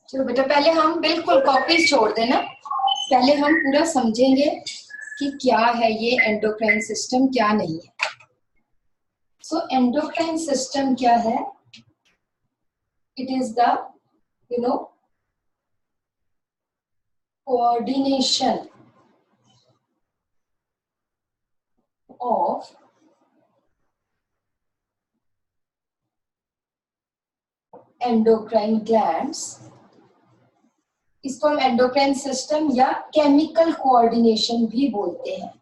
चलो बेटा, पहले हम बिल्कुल कॉपीज छोड़ देना, पहले हम पूरा समझेंगे कि क्या है ये एंडोक्राइन सिस्टम, क्या नहीं है। सो एंडोक्राइन सिस्टम क्या है? It is the coordination of endocrine glands. इसको हम एंडोक्राइन सिस्टम या केमिकल कोऑर्डिनेशन भी बोलते हैं।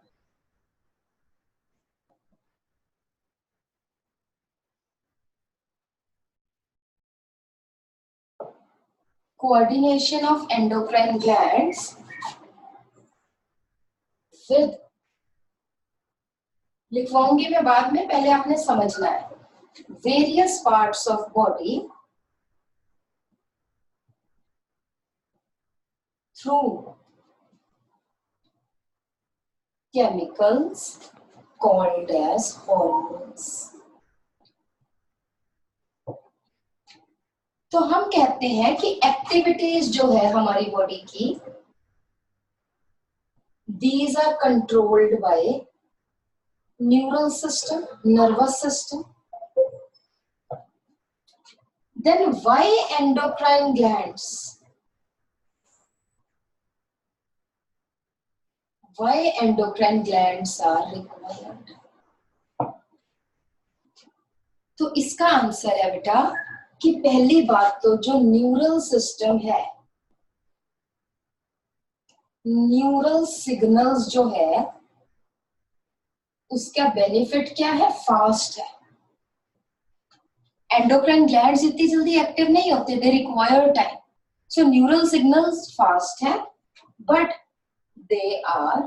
Coordination of endocrine glands with, लिखवाऊंगी मैं बाद में, पहले आपने समझना है, various parts of body through chemicals called as hormones। तो हम कहते हैं कि एक्टिविटीज जो है हमारी बॉडी की, these are controlled by neural system, nervous system। Then why endocrine glands? Why endocrine glands are required? तो इसका आंसर है बेटा कि पहली बात तो जो न्यूरल सिस्टम है, न्यूरल सिग्नल्स जो है, उसका बेनिफिट क्या है? फास्ट है। एंडोक्राइन ग्लैंड्स इतनी जल्दी एक्टिव नहीं होते, they require time. So neural signals fast है, but they are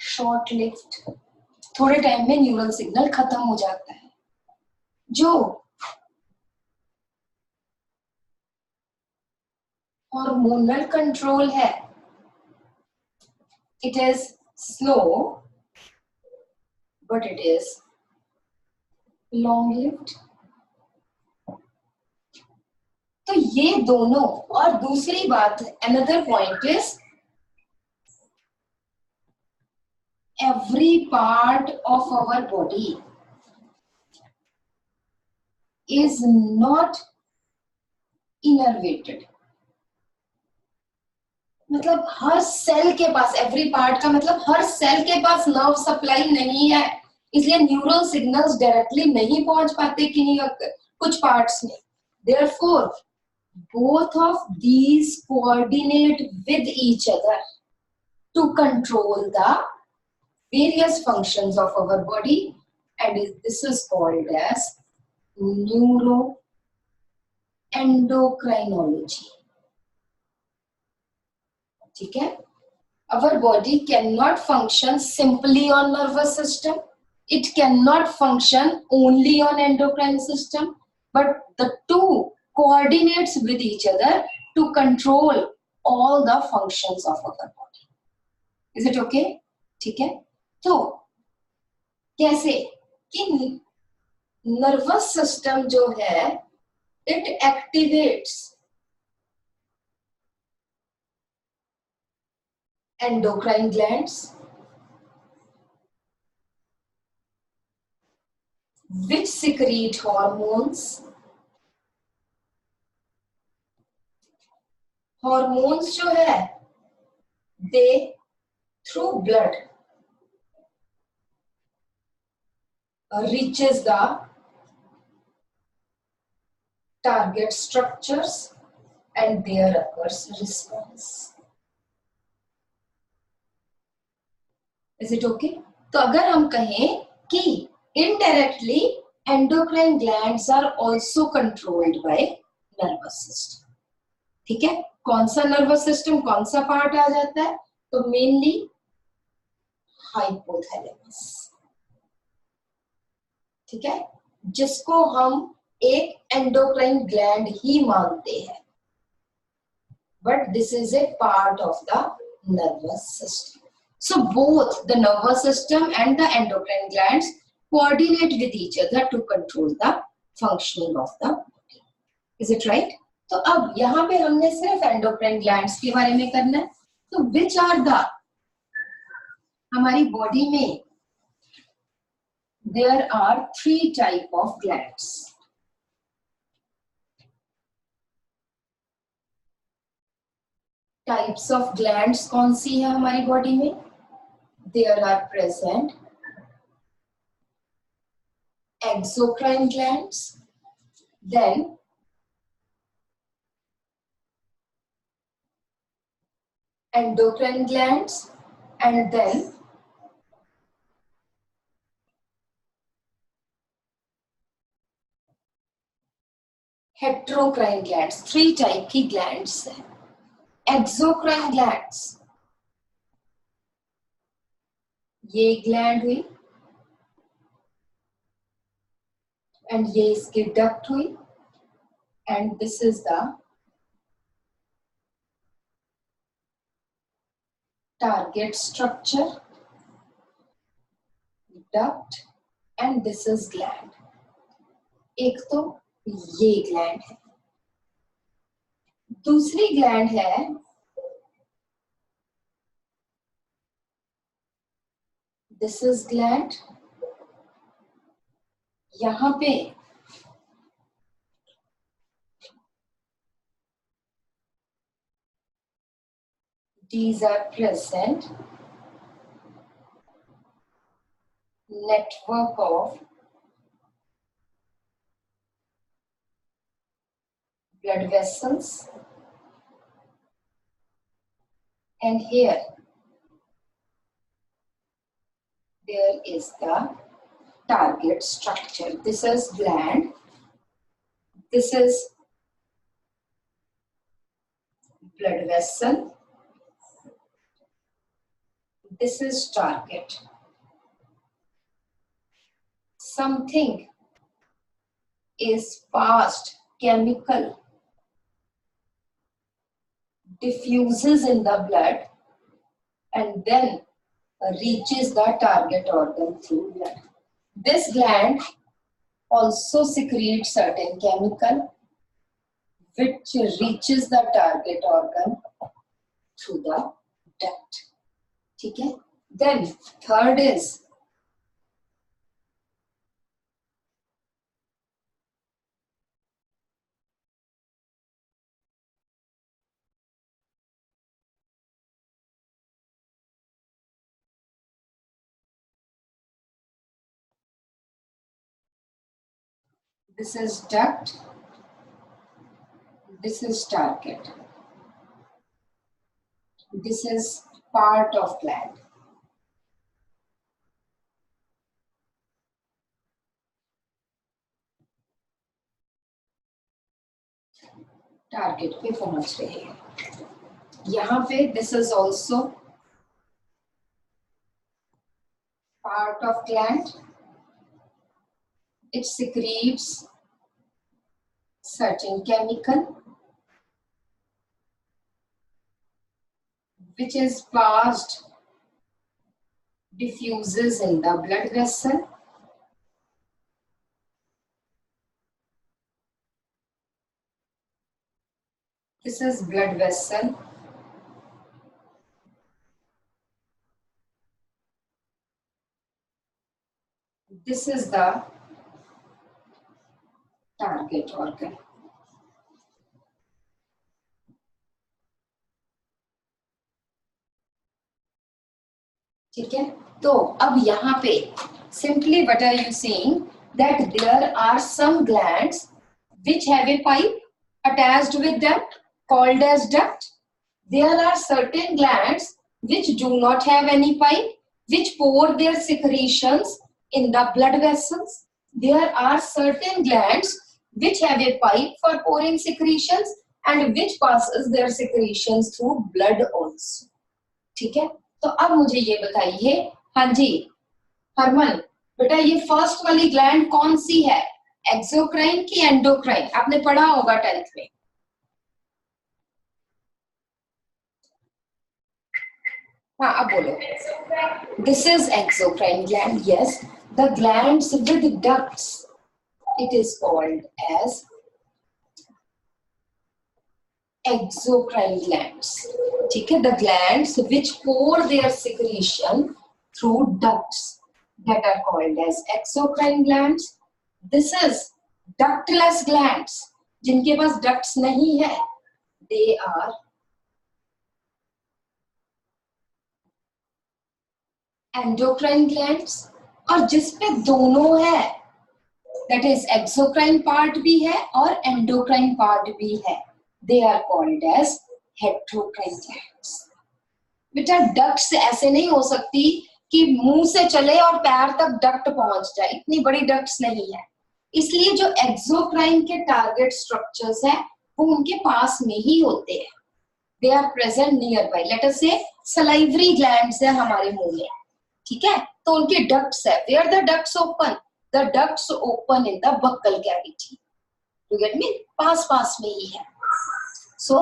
short lived. थोड़े टाइम में न्यूरल सिग्नल खत्म हो जाता है। जो हार्मोनल कंट्रोल है, it is slow but it is long lived. तो ये दोनों, और दूसरी बात, another point is every part of our body is not innervated। मतलब हर सेल के पास, एवरी पार्ट का मतलब हर सेल के पास नर्व सप्लाई नहीं है, इसलिए न्यूरल सिग्नल्स डायरेक्टली नहीं पहुंच पाते किन्हीं कुछ पार्ट्स में। Therefore, both of these coordinate with each other to control the various functions of our body, and this is called as neuroendocrinology। ठीक है? Our body cannot function simply on nervous system, it cannot function only on endocrine system, but the two coordinates with each other to control all the functions of our body। Is it okay? ठीक है? तो कैसे कि nervous system जो है, it activates endocrine glands which secrete hormones। Hormones जो है, they through blood reaches the target structures and there occurs response। Is it okay? तो अगर हम कहें कि indirectly endocrine glands are also controlled by nervous system। ठीक है? कौन सा नर्वस सिस्टम, कौन सा पार्ट आ जाता है? तो मेनली हाइपोथैलेमस। ठीक है? जिसको हम एक एंडोक्राइन ग्लैंड ही मानते हैं, but this is a part of the nervous system. So both the nervous system and the endocrine glands coordinate with each other to control the functioning of the body। Is it right? तो अब यहाँ पे हमने सिर्फ endocrine glands के बारे में करना है। तो विच आर द, हमारी बॉडी में there are 3 type of glands. Types of glands कौन सी है हमारी बॉडी में? There are present exocrine glands, then endocrine glands, and then heterocrine glands। 3 type की ग्लैंड्स हैं। एक्सोक्राइन ग्लैंड्स, ये ग्लैंड हुई एंड ये इसकी डक्ट हुई and this is the target structure, duct and this is gland. एक तो ये ग्लैंड है, दूसरी ग्लैंड है दिस इज ग्लैंड। यहां पे these are present network of blood vessels, and here there is the target structure. This is gland, this is blood vessel, this is target. Something is passed, chemical diffuses in the blood and then reaches the target organ through blood. This gland also secretes certain chemical which reaches the target organ through the duct. ठीक है? Then third is this is duct, this is target, this is part of gland. Target पे पहुंच रहे हैं। यहाँ पे this is also part of gland, it secretes certain chemical which is passed, diffuses in the blood vessel. This is blood vessel. This is the target organ. ठीक है? तो अब यहाँ पे simply what are you seeing that there are some glands which have a pipe attached with them called as duct. There are certain glands which do not have any pipe, which pour their secretions in the blood vessels. There are certain glands which have a pipe for pouring secretions and which passes their secretions through blood also. ठीक है? तो अब मुझे ये बताइए, हाँ जी हरमन बेटा, ये फर्स्ट वाली ग्लैंड कौन सी है, एक्सोक्राइन की एंडोक्राइन? आपने पढ़ा होगा 10th में। हाँ अब बोलो। This is exocrine gland, yes. The glands with ducts, it is called as exocrine glands. ठीक है, the glands which pour their secretion through ducts that are called as exocrine glands. This is ductless glands. जिनके पास ducts नहीं है, they are endocrine glands. और जिसपे दोनों है, that is exocrine part भी है और endocrine part भी है, they are called as heterocrine glands. बेटा डक्ट्स ऐसे नहीं हो सकती कि मुंह से चले और पैर तक डक्ट पहुंच जाए, इतनी बड़ी डक्ट्स नहीं है. इसलिए जो एक्सोक्राइन के टारगेट स्ट्रक्चर्स है वो उनके पास में ही होते हैं. They are present nearby. Let us see salivary glands है हमारे मुंह में, ठीक है, तो उनके डक्ट्स है. Where the ducts open? The ducts open in the buccal cavity. You get me? पास पास में ही है. So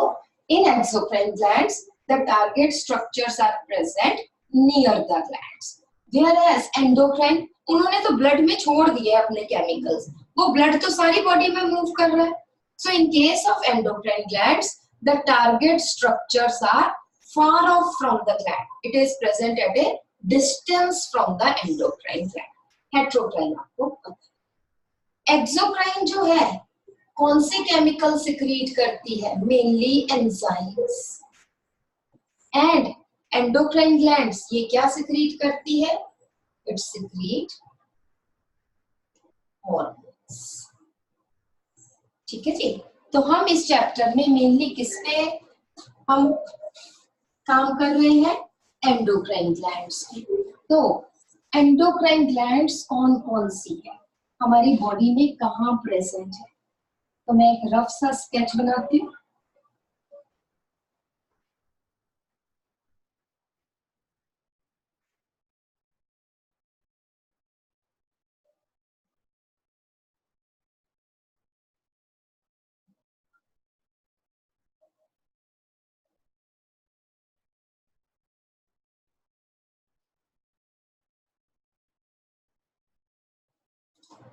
in exocrine glands the target structures are present near the glands. Whereas endocrine, उन्होंने तो ब्लड में छोड़ दिए अपने केमिकल्स, वो ब्लड तो सारी बॉडी में मूव कर रहा है. So in case of endocrine glands, the target structures are far off from the gland. It is present at a distance from the endocrine gland. Heterocrine आपको पता है. Exocrine जो है कौन से केमिकल सिक्रीट करती है? Mainly enzymes. And endocrine glands ये क्या सिक्रीट करती है? It secrete hormones. ठीक है जी. तो हम इस चैप्टर में मेनली किस पे हम काम कर रहे हैं? एंडोक्राइन ग्लैंड्स पे. तो एंडोक्राइन ग्लैंड्स कौन कौन सी है हमारी बॉडी में, कहाँ प्रेजेंट है? तो मैं एक रफ सा स्केच बनाती हूँ.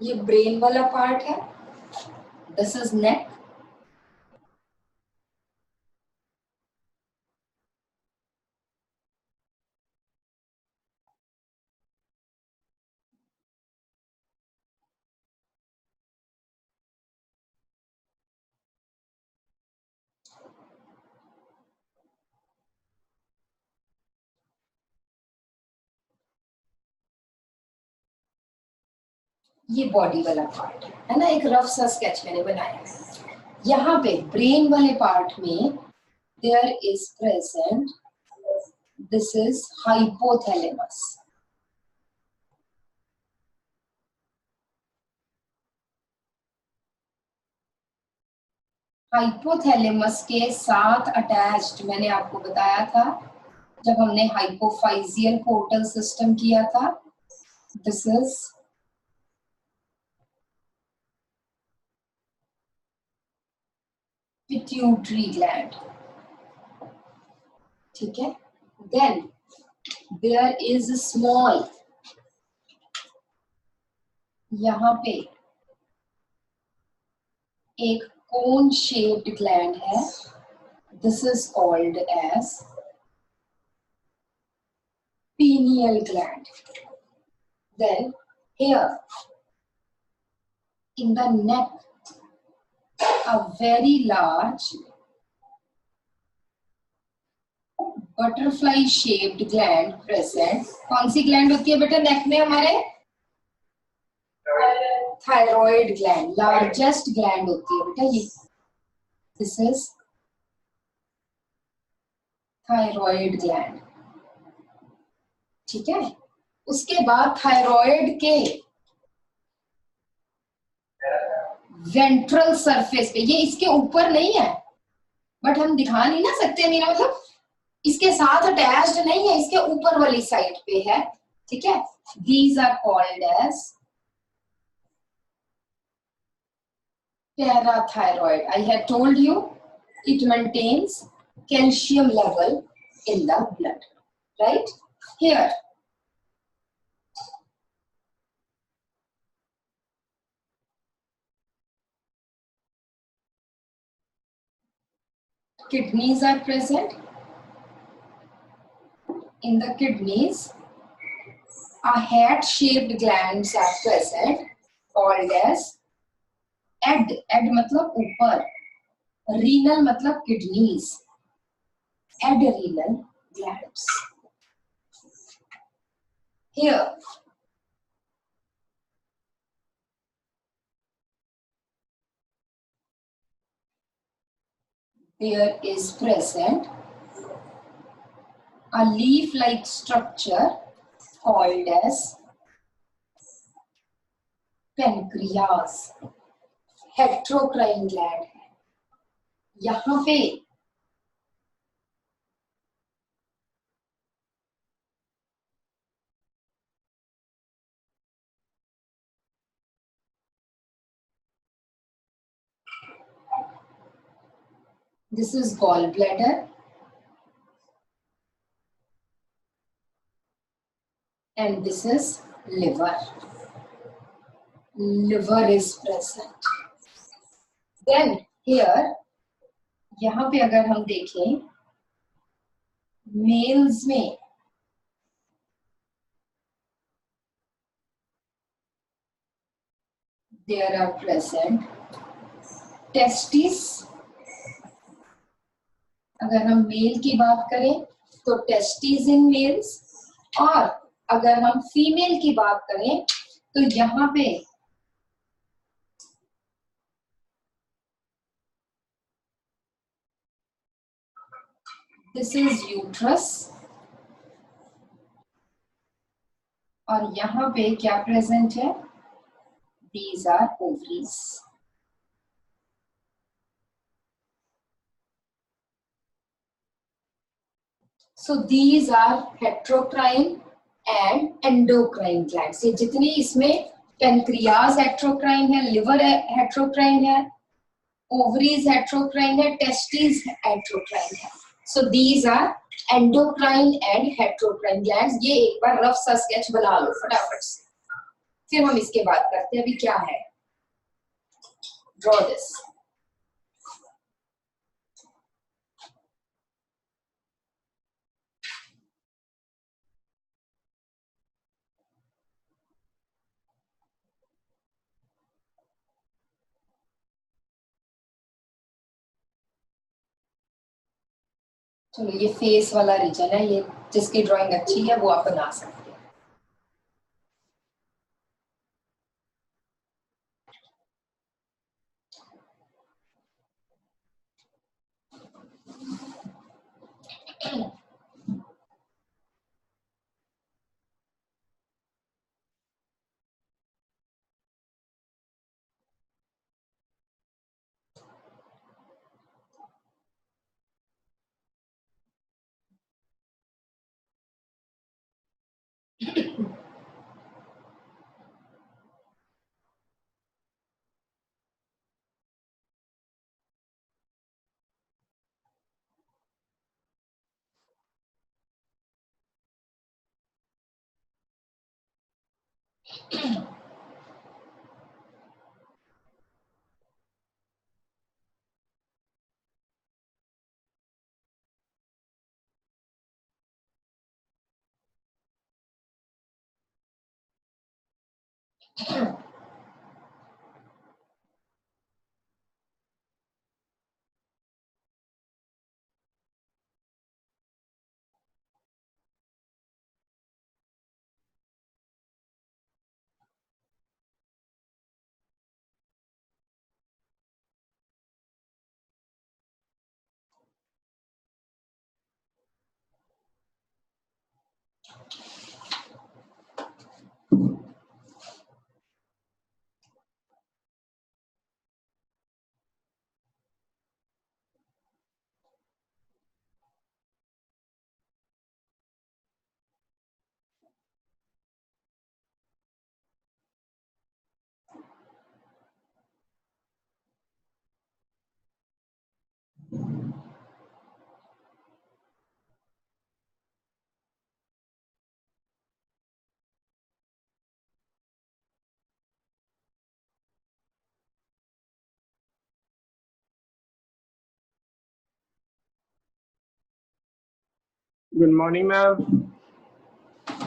ये ब्रेन वाला पार्ट है. दिस इज नेक. ये बॉडी वाला पार्ट है ना, एक रफ सा स्केच मैंने बनाया है. यहाँ पे ब्रेन वाले पार्ट में there is present, this is hypothalamus. Hypothalamus के साथ अटैच्ड मैंने आपको बताया था जब हमने हाइपोफाइजियल पोर्टल सिस्टम किया था. This is pituitary gland. ठीक है. देन देयर इज स्मॉल, यहाँ पे एक कोन शेप्ड ग्लैंड है. This is called as pineal gland. Then here in the neck, a very large butterfly shaped gland present. कौन सी gland होती है बेटा नेक में हमारे? Thyroid gland. लार्जेस्ट ग्लैंड होती है बेटा ये. This is thyroid gland. ठीक है. उसके बाद थायराइड के वेंट्रल सरफेस पे, ये इसके ऊपर नहीं है बट हम दिखा नहीं ना सकते, मेरा मतलब इसके साथ अटैच्ड नहीं है, इसके ऊपर वाली साइड पे है. ठीक है. These are called as parathyroid. I had told you it maintains calcium level in the blood, right? Here Kidneys are present. In the kidneys, a hat-shaped glands are present called as ad. Ad मतलब ऊपर, renal मतलब kidneys. Adrenal glands. Here, there is present a leaf-like structure called as pancreas. Heterocrine gland है. यहाँ पे this is gallbladder and this is liver. Liver is present. Then here, यहाँ पे अगर हम देखें, males में there are present testes. अगर हम मेल की बात करें तो टेस्टिस इन मेल्स, और अगर हम फीमेल की बात करें तो यहाँ पे दिस इज यूट्रस और यहाँ पे क्या प्रेजेंट है? These are ovaries. So these are heterocrine and endocrine glands. ये जितनी इसमें pancreas heterocrine है, liver heterocrine है, ovaries heterocrine है, testes heterocrine है. So these are endocrine and heterocrine glands. ये एक बार रफ सा स्केच बना लो फटाफट से. फिर हम इसके बात करते हैं अभी क्या है. Draw this. चलो ये फेस वाला रीजन है, ये जिसकी ड्राइंग अच्छी है वो आप बना सकते हैं. Good morning ma'am.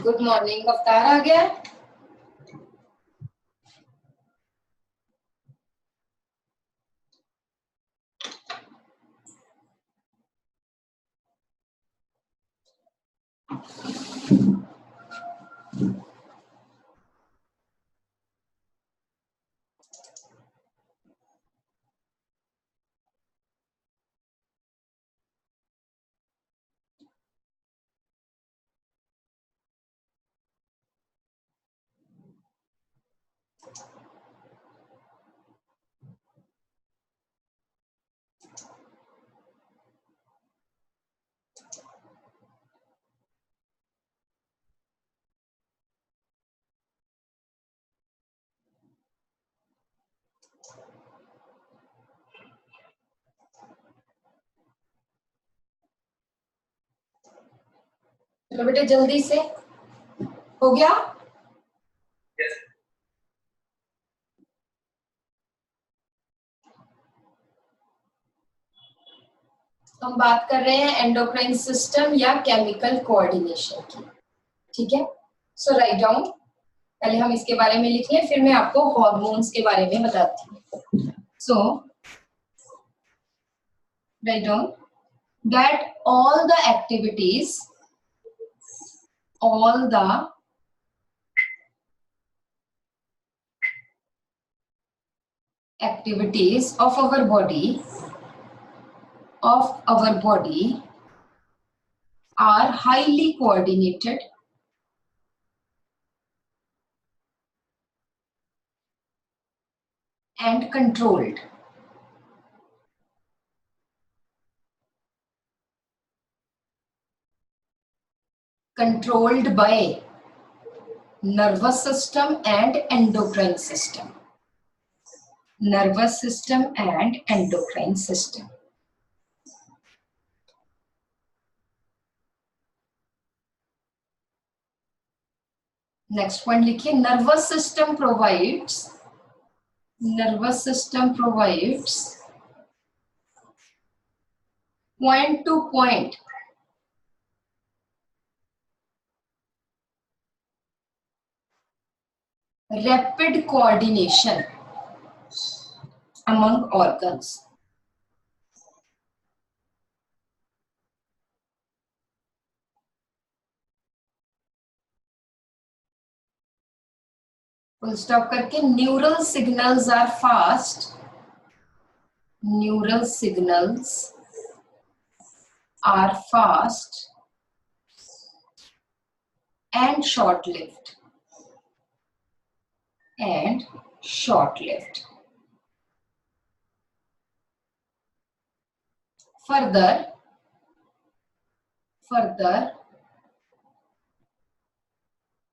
Good morning. अवतार आ गया? चलो बेटे जल्दी से। हो गया? yes. हम बात कर रहे हैं एंडोक्राइन सिस्टम या केमिकल कोऑर्डिनेशन की। ठीक है, सो राइट डाउन। पहले हम इसके बारे में लिख लें, फिर मैं आपको हार्मोन्स के बारे में बताती हूँ। So write down that all the activities of our body are highly coordinated and controlled. Controlled by nervous system and endocrine system. Nervous system and endocrine system. Next point लिखिए, nervous system provides point to point rapid coordination among organs. Full stop करके, neural signals are fast. Neural signals are fast and short-lived. Further,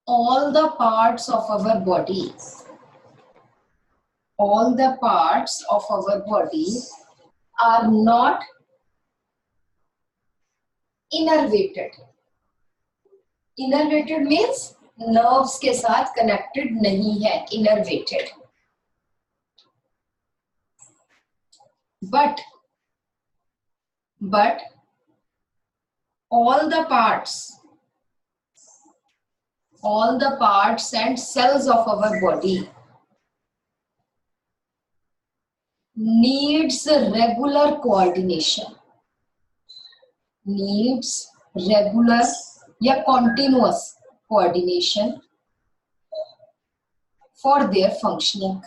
all the parts of our body are not innervated. Innervated means nerves के साथ connected नहीं है, innervated. But all the parts and cells of our body needs regular coordination, या continuous coordination for their functioning.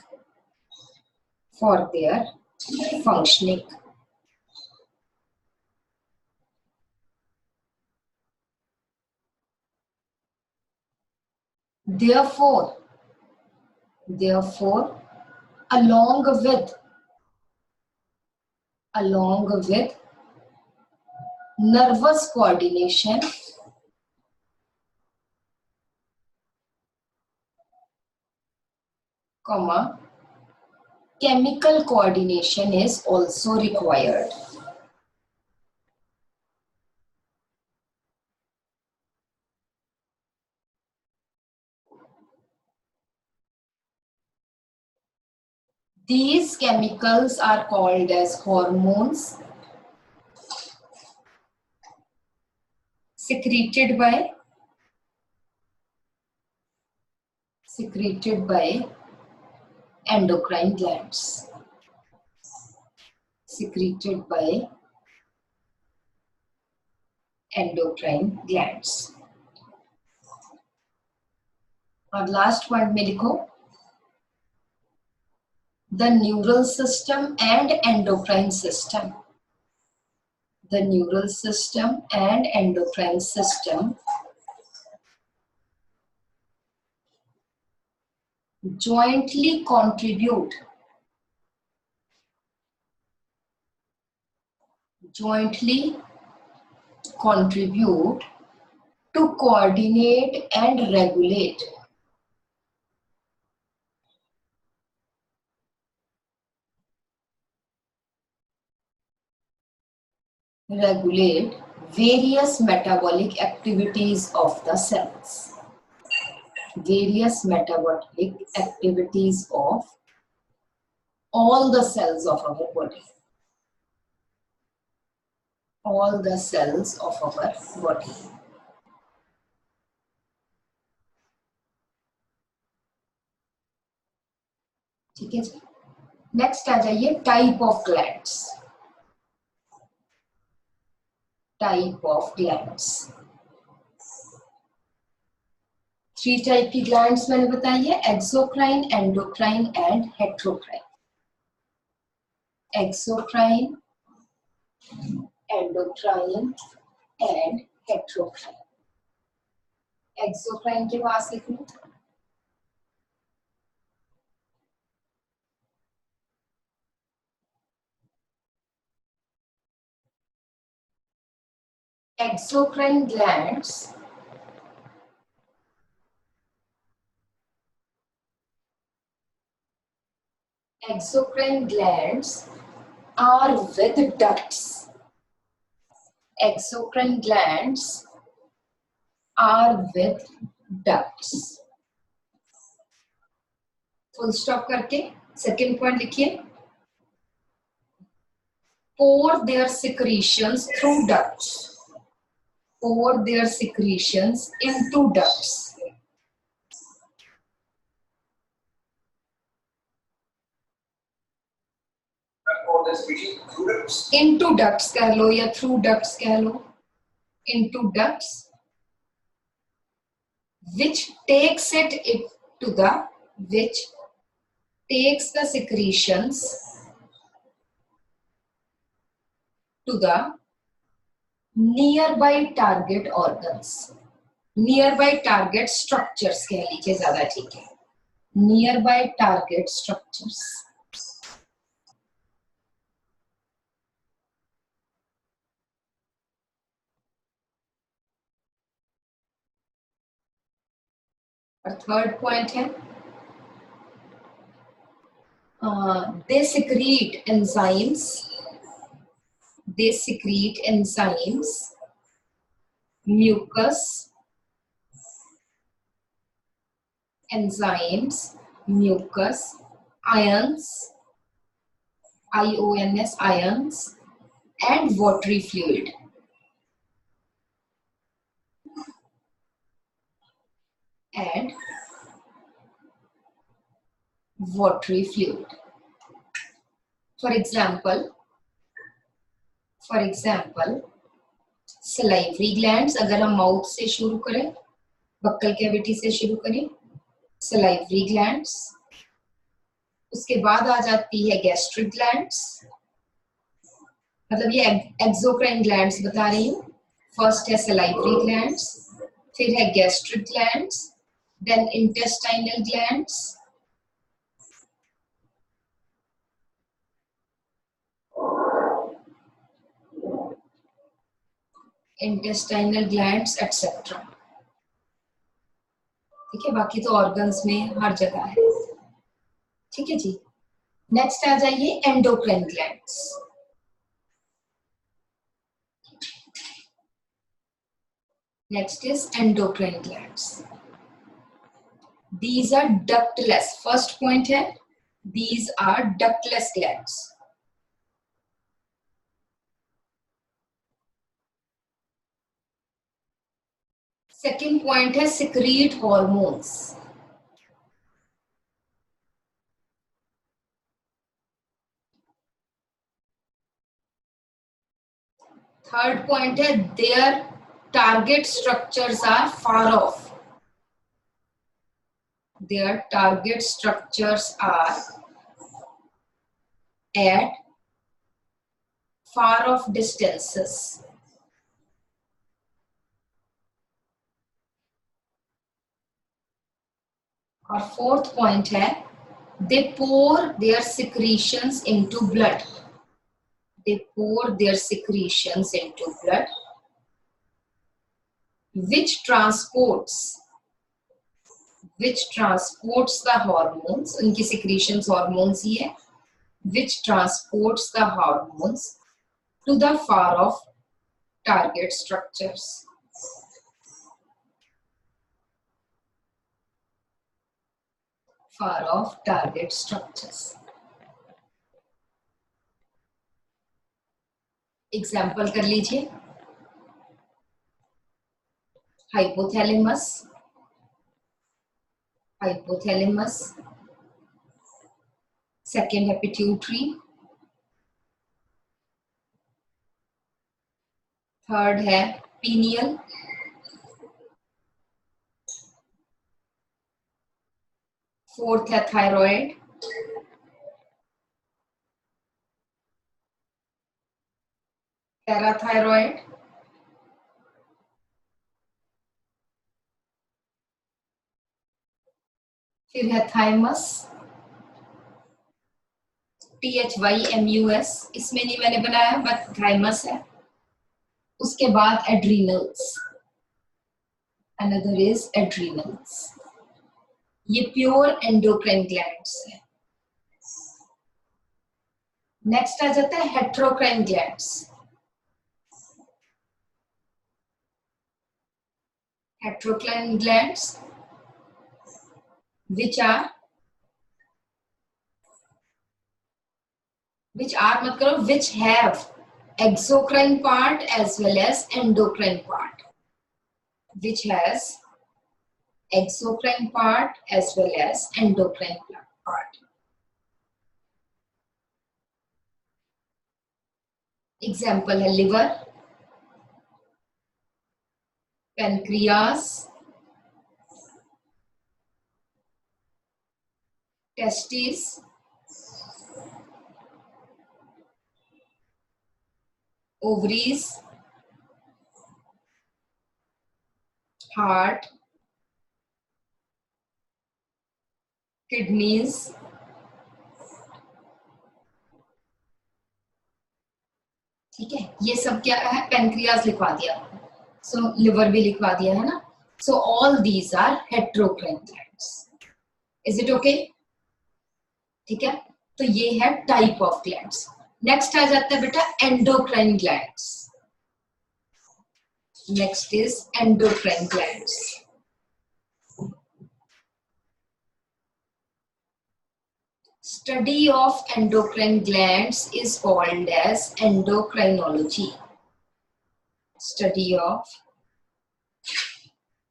Therefore, along with nervous coordination, chemical coordination is also required. These chemicals are called as hormones, secreted by endocrine glands. Secreted by endocrine glands. और last point में लिखो the neural system and endocrine system. The neural system and endocrine system jointly contribute to coordinate and regulate various metabolic activities of the cells. Various metabolic activities of all the cells of our body. All the cells of our body. ठीक है जी. Next आ जाइए type of glands. Type of glands. 3 type की glands मैंने बताई है, exocrine, endocrine and heterocrine. Exocrine, endocrine and heterocrine. Exocrine के पास लिख लो. Exocrine glands are with ducts. Exocrine glands are with ducts. Full stop करके सेकेंड पॉइंट लिखिए. Pour their secretions through ducts. Pour their secretions into ducts. Into ducts कह लो या through ducts कह लो. Into ducts, which takes the secretions to the nearby target organs. Nearby target structures कह लीजिए ज्यादा ठीक है. Nearby target structures. और third point है they secrete enzymes, mucus, ions, ions and watery fluid. For example, salivary glands. अगर हम mouth से शुरू करें, बक्कल कैविटी से शुरू करें, salivary glands. उसके बाद आ जाती है gastric glands. मतलब ये exocrine glands बता रही हूँ. फर्स्ट है salivary glands, फिर है gastric glands, then intestinal glands, etc. ठीक है, बाकी तो ऑर्गन्स में हर जगह है. ठीक है जी. नेक्स्ट आ जाइए endocrine glands. Next is endocrine glands. These are ductless. First point है, these are ductless glands. Second point है सिक्रीट हॉर्मोन्स। थर्ड पॉइंट है their target structures are far off. Their target structures are at far off distances. और fourth point है they pour their secretions into blood. They pour their secretions into blood, which transports the hormones. उनकी secretions hormones ही है, which transports the hormones to the far off target structures. Far off target structures. Example कर लीजिए। Hypothalamus, second है pituitary, third है pineal, fourth है thyroid, parathyroid, फिर है thymus, THYMUS, इसमें नहीं मैंने बनाया बट थाइमस है। उसके बाद एड्रीनल्स, अनदर इज एड्रीनल्स। ये प्योर एंडोक्राइन ग्लैंड्स है। नेक्स्ट आ जाता है heterocrine glands. Heterocline glands, which are मत करो, which have exocrine part as well as endocrine part, which has exocrine part as well as endocrine part. Example है liver, pancreas, testes, ovaries, heart, kidneys, ठीक है। ये सब क्या है, pancreas लिखवा दिया, सो लिवर भी लिखवा दिया है ना। So all these are heterocrine glands. Is it okay? ठीक है, तो ये है टाइप ऑफ ग्लैंड्स। नेक्स्ट आ जाता है बेटा endocrine glands. Next is endocrine glands. Study of endocrine glands is called as endocrinology. Study of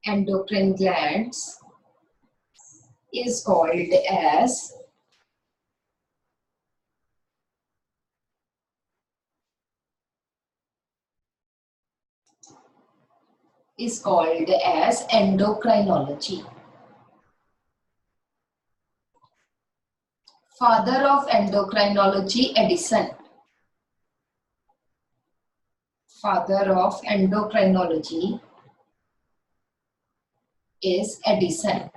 endocrine glands is called as endocrinology. Father of endocrinology, Edison. Father of endocrinology is Edison.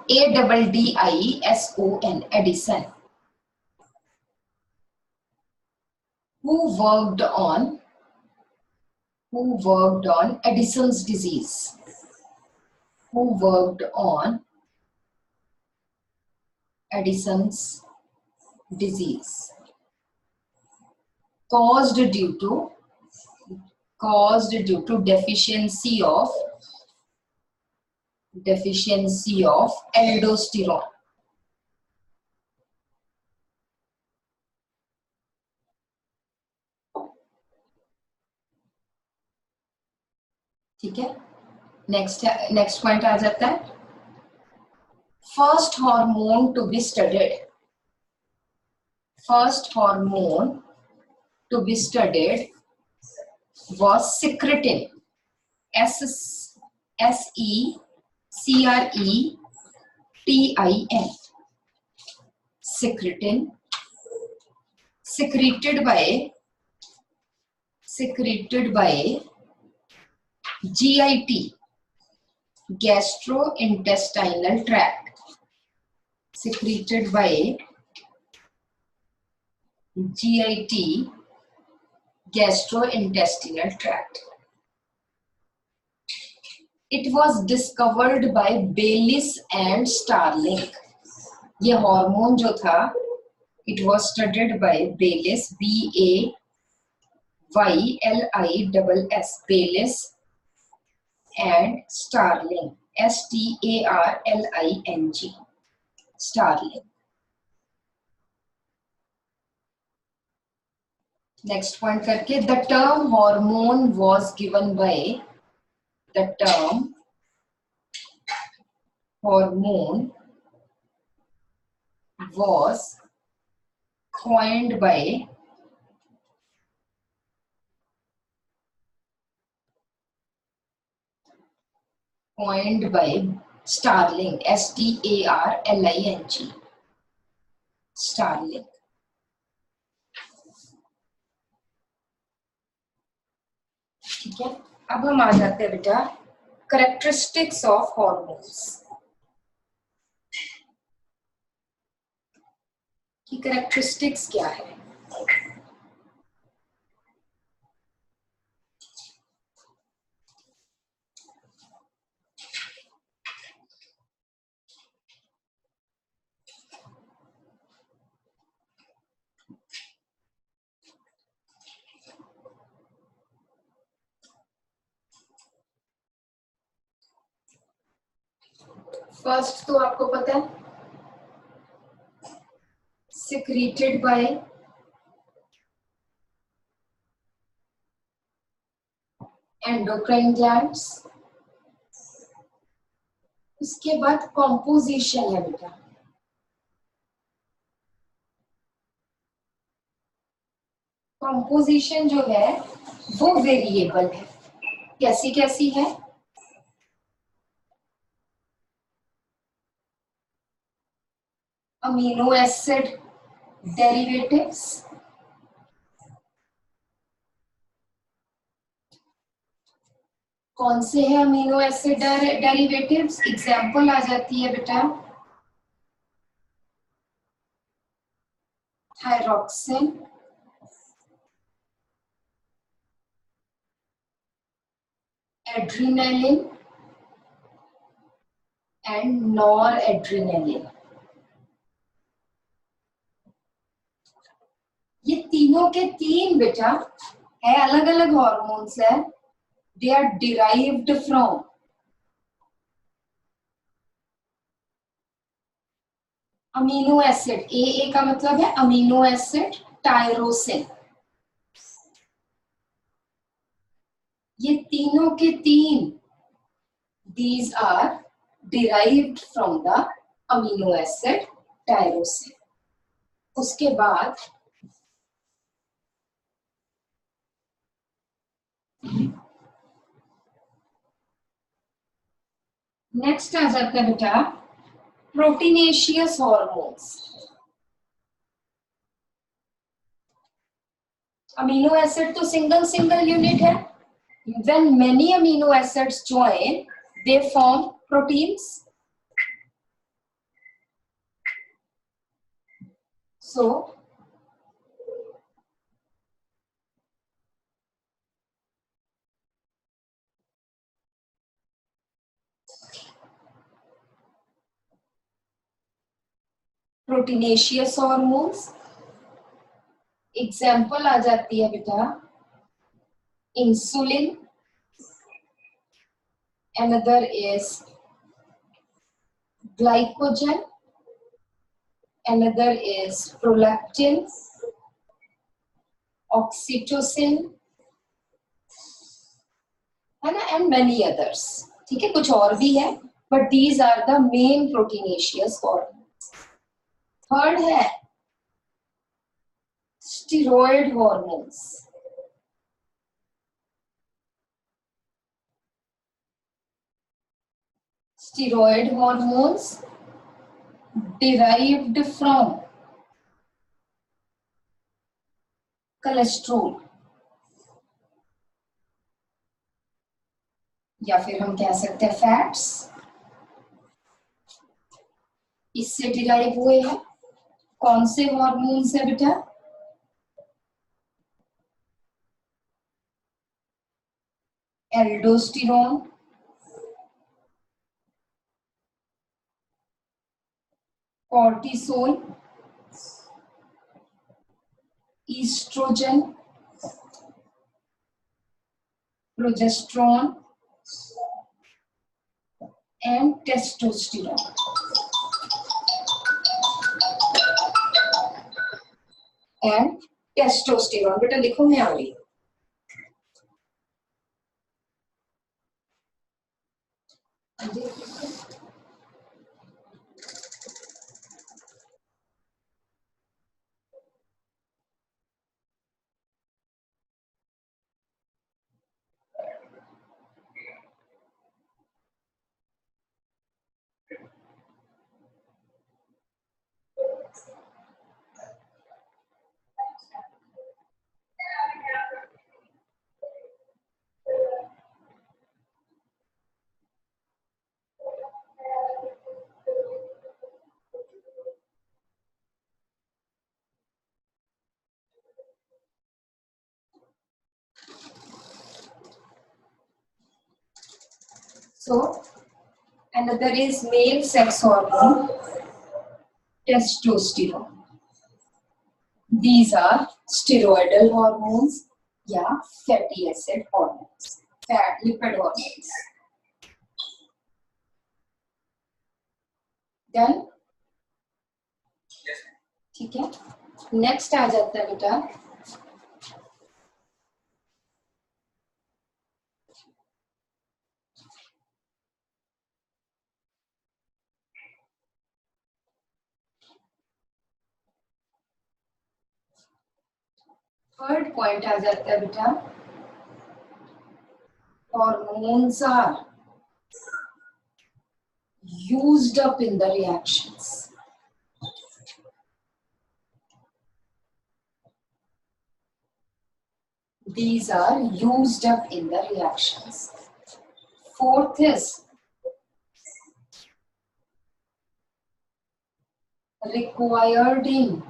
ADDISON, Edison. Who worked on Addison's disease? Who worked on Addison's disease? Caused due to deficiency of aldosterone. ठीक है, next point आ जाता है, first hormone to be studied, first hormone to be studied was secretin, secretin, secretin, secreted by GIT, gastrointestinal tract, secreted by GIT, gastrointestinal tract. It was discovered by Baylis and Starling. ये hormone जो था, it was studied by Baylis, BAYLISS, Baylis and Starling, STARLING, Starling. Next point करके, the term hormone was given by, the term hormone was coined by Starling, STARLING, Starling. ठीक है, अब हम आ जाते हैं बेटा करेक्टरिस्टिक्स ऑफ हॉर्मोन्स की, characteristics क्या है। फर्स्ट तो आपको पता है, secreted by endocrine glands, उसके बाद कॉम्पोजिशन है बेटा, कॉम्पोजिशन जो है वो वेरिएबल है, कैसी कैसी है, अमीनो एसिड डेरिवेटिव्स, कौन से हैं अमीनो एसिड डेरिवेटिव्स, एग्जांपल आ जाती है बेटा थायरॉक्सिन, एड्रेनालिन एंड नॉरएड्रेनालिन। ये तीनों के तीन बेटा है अलग अलग हॉर्मोन्स है, they are derived from amino acid, a का मतलब है अमीनो एसिड टायरोसिन। ये तीनों के तीन, these are derived from the amino acid tyrosin। उसके बाद नेक्स्ट आ जाता है बेटा प्रोटीनेशियस हॉर्मोन्स। अमीनो एसिड तो सिंगल सिंगल यूनिट है, when many amino acids join they form proteins, so proteinaceous hormones, example आ जाती है बेटा insulin, another is glycogen, another is prolactin, oxytocin, है ना, एंड मेनी अदर्स. ठीक है, कुछ और भी है, but these are the main proteinaceous hormones. Third है steroid hormones. Steroid hormones derived from cholesterol, या फिर हम कह सकते हैं फैट्स, इससे डिराइव हुए हैं. कौन से हॉर्मोन्स है बेटा? Aldosterone, cortisol, estrogen, progesterone and testosterone. And testosterone, बेटा लिखो, मैं आ रही हूँ. So, another is male sex hormone, testosterone. These are steroidal hormones या fatty acid hormones, fat lipid hormones. Done? Yes. ठीक है. नेक्स्ट आ जाता है बेटा थर्ड पॉइंट आ जाता है बेटा, hormones are used up in the reactions. These are used up in the reactions. Fourth is required in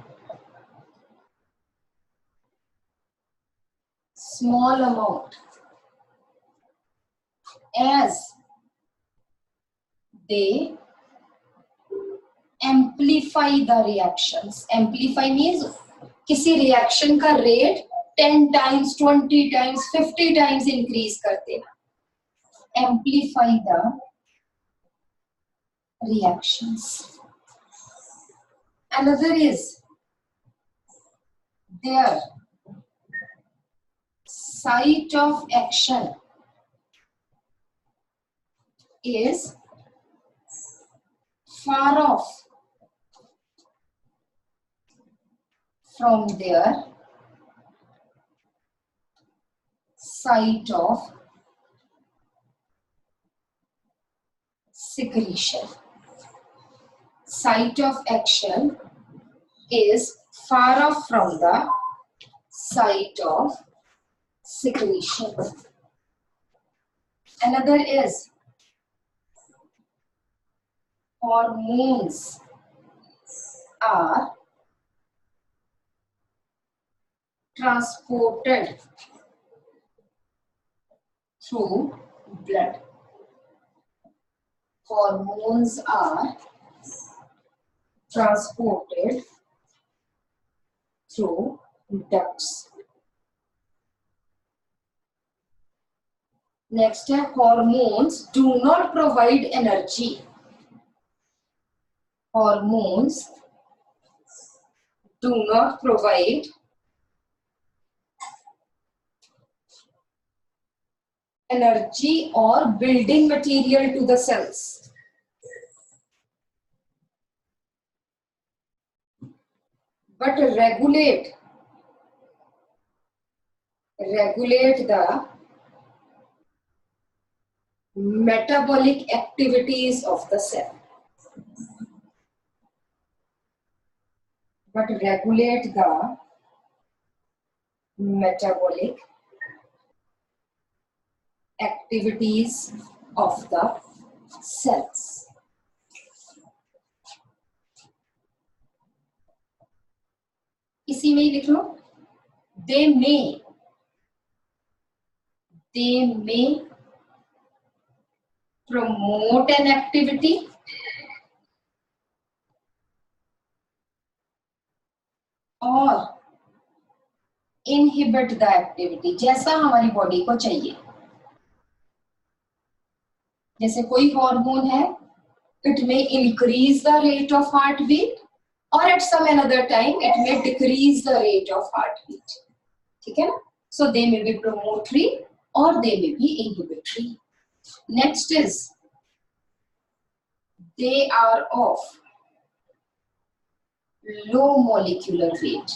small amount as they amplify the reactions. Amplify means किसी reaction का rate 10 times, 20 times, 50 times increase कर देना. Amplify the reactions. Another is their site of action is far off from their site of secretion. Site of action is far off from the site of secretion. Another is hormones are transported through blood. Hormones are transported through ducts. Next है hormones do not provide energy. Hormones do not provide energy or building material to the cells. But regulate the metabolic activities of the cell. But regulate the metabolic activities of the cells. इसी में ही लिख लो, they may promote an activity or inhibit the activity, जैसा हमारी body को चाहिए. जैसे कोई hormone है, it may increase the rate of heartbeat or at some another time it may decrease the rate of heartbeat. ठीक है ना? So they may be promotory or they may be inhibitory. Next is they are of low molecular weight.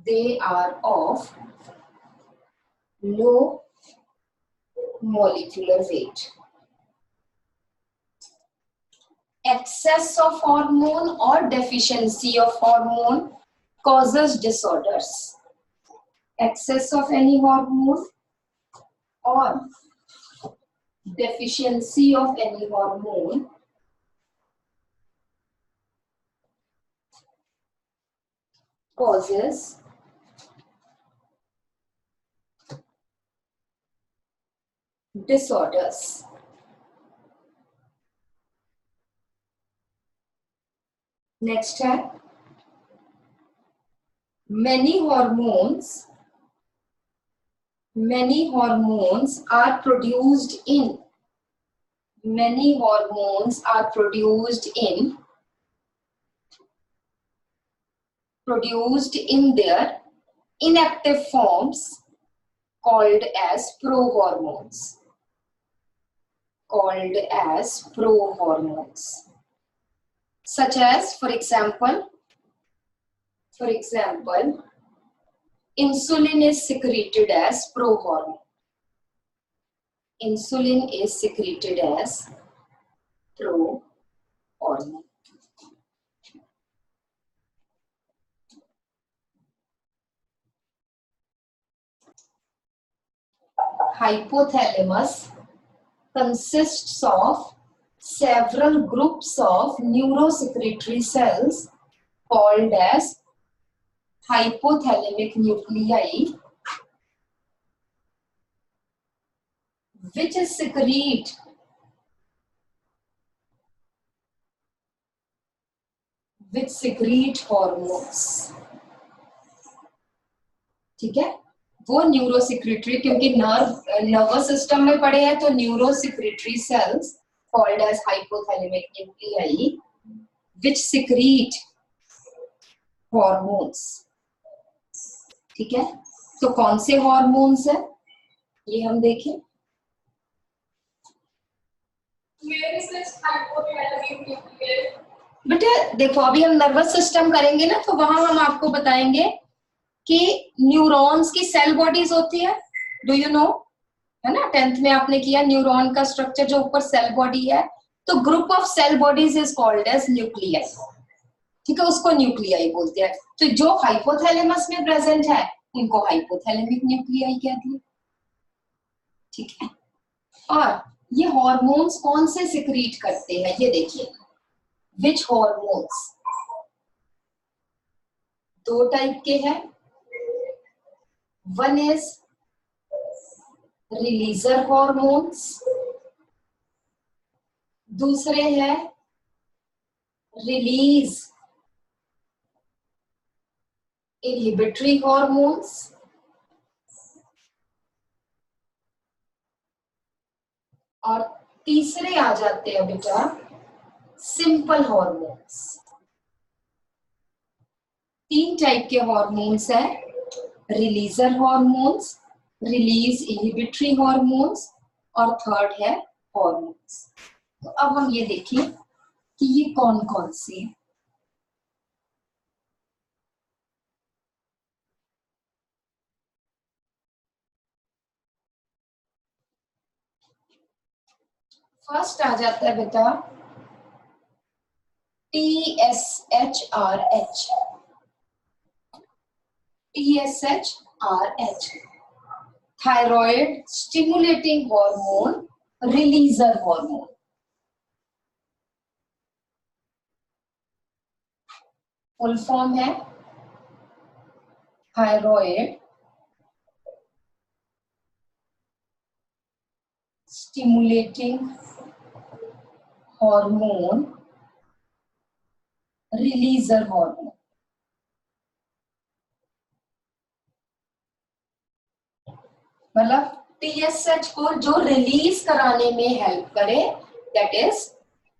They are of low molecular weight. Excess of hormone or deficiency of hormone causes disorders. Excess of any hormone or deficiency of any hormone causes disorders. Next है, many hormones are produced in their inactive forms called as prohormones. Such as, for example, insulin is secreted as prohormone. Hypothalamus consists of several groups of neurosecretory cells called as hypothalamic nuclei, which secrete hormones. ठीक है, वो neurosecretory, क्योंकि nervous system में पड़े हैं, तो neurosecretory cells called as hypothalamic nuclei which secrete hormones. ठीक है, तो कौन से हॉर्मोन्स है ये हम देखें. बेटा देखो, अभी हम नर्वस सिस्टम करेंगे ना, तो वहां हम आपको बताएंगे कि न्यूरॉन्स की सेल बॉडीज होती है. डू यू नो, है ना, 10th में आपने किया न्यूरॉन का स्ट्रक्चर, जो ऊपर सेल बॉडी है, तो group of cell bodies is called as nuclei. ठीक है, उसको न्यूक्लियाई बोलते हैं. तो जो हाइपोथैलेमस में प्रेजेंट है उनको हाइपोथैलेमिक न्यूक्लियाई कहते हैं. ठीक है, और ये हार्मोन्स कौन से सिक्रीट करते हैं ये देखिए. विच हार्मोन्स, दो टाइप के हैं. वन इज रिलीजर हॉर्मोन्स, दूसरे हैं रिलीज इनहिबिटरी हॉर्मोन्स, और तीसरे आ जाते हैं बेटा सिंपल हॉर्मोन्स. तीन टाइप के हॉर्मोन्स हैं. रिलीजर हॉर्मोन्स, रिलीज इनहिबिटरी हॉर्मोन्स और थर्ड है हॉर्मोन्स। तो अब हम ये देखें कि ये कौन कौन से हैं। फर्स्ट आ जाता है बेटा TSHRH। TSHRH thyroid stimulating hormone, releaser hormone. Full form है thyroid stimulating hormone, releaser hormone. मतलब TSH को जो रिलीज कराने में हेल्प करे, दैट इज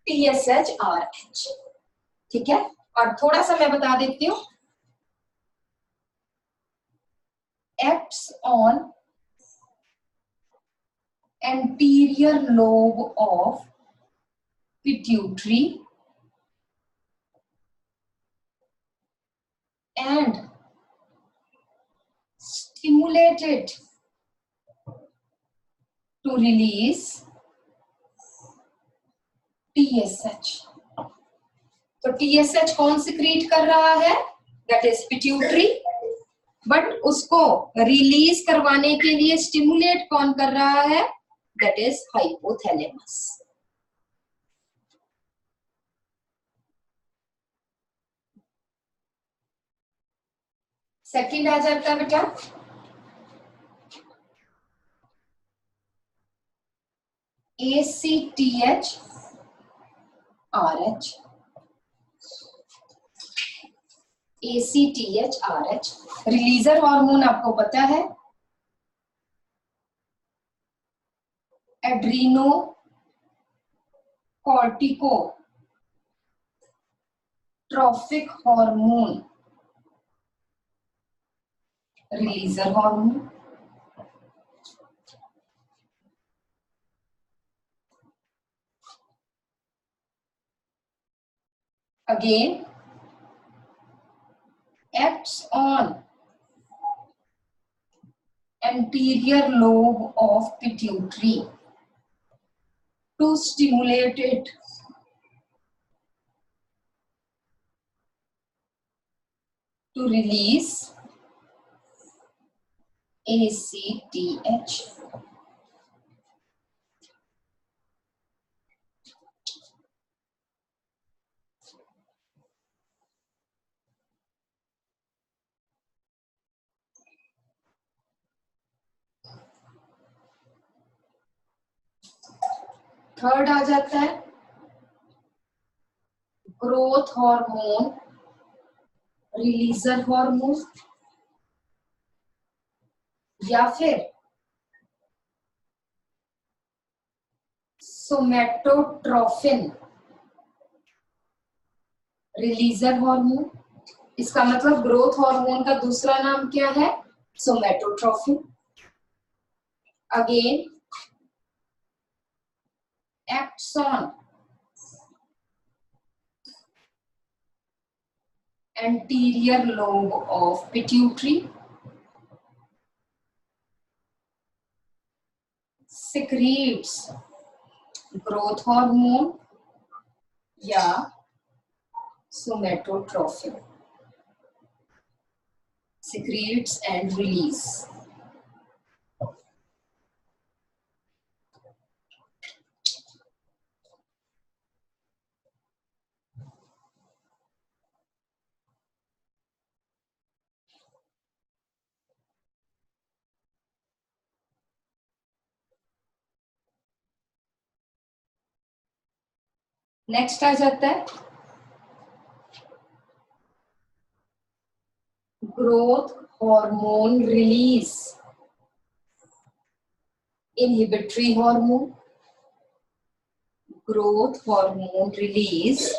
TSHRH। ठीक है, और थोड़ा सा मैं बता देती हूँ, acts on anterior lobe of pituitary and stimulated to release TSH। तो TSH कौन सिक्रीट कर रहा है, दैट इज पिट्यूटरी, बट उसको रिलीज करवाने के लिए स्टिमुलेट कौन कर रहा है, दैट इज हाइपोथैलेमस। सेकंड आ जाता है बेटा ACTH RH। ACTH RH releaser hormone आपको पता है, adrenocorticotrophic hormone, releaser hormone. Again acts on anterior lobe of pituitary to stimulate it to release ACTH। Third आ जाता है ग्रोथ हार्मोन, रिलीजर हार्मोन, या फिर सोमेटोट्रोफिन, रिलीजर हार्मोन। इसका मतलब ग्रोथ हार्मोन का दूसरा नाम क्या है, somatotrophin. Again acts on anterior lobe of pituitary, secretes growth hormone या somatotrophin, secretes and release। Next आ जाता है growth hormone release, inhibitory hormone, growth hormone release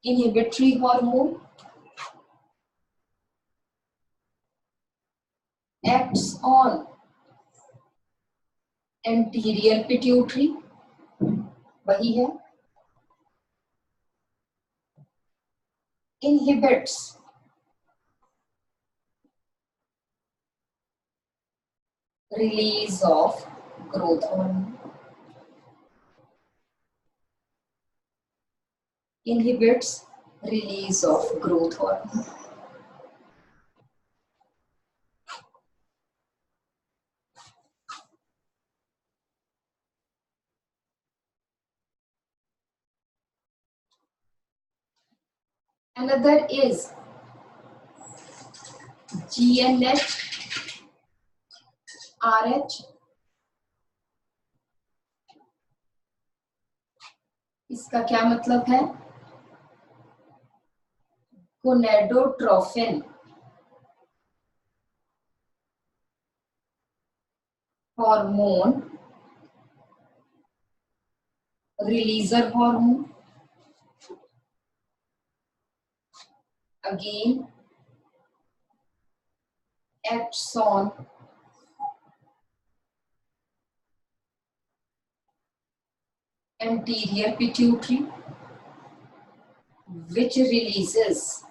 inhibitory hormone acts on anterior pituitary, वही है, inhibits release of growth hormone, inhibits release of growth hormone. Another is GNH, RH. इसका क्या मतलब है? Gonadotrophin hormone releaser hormone, again acts on anterior pituitary, which releases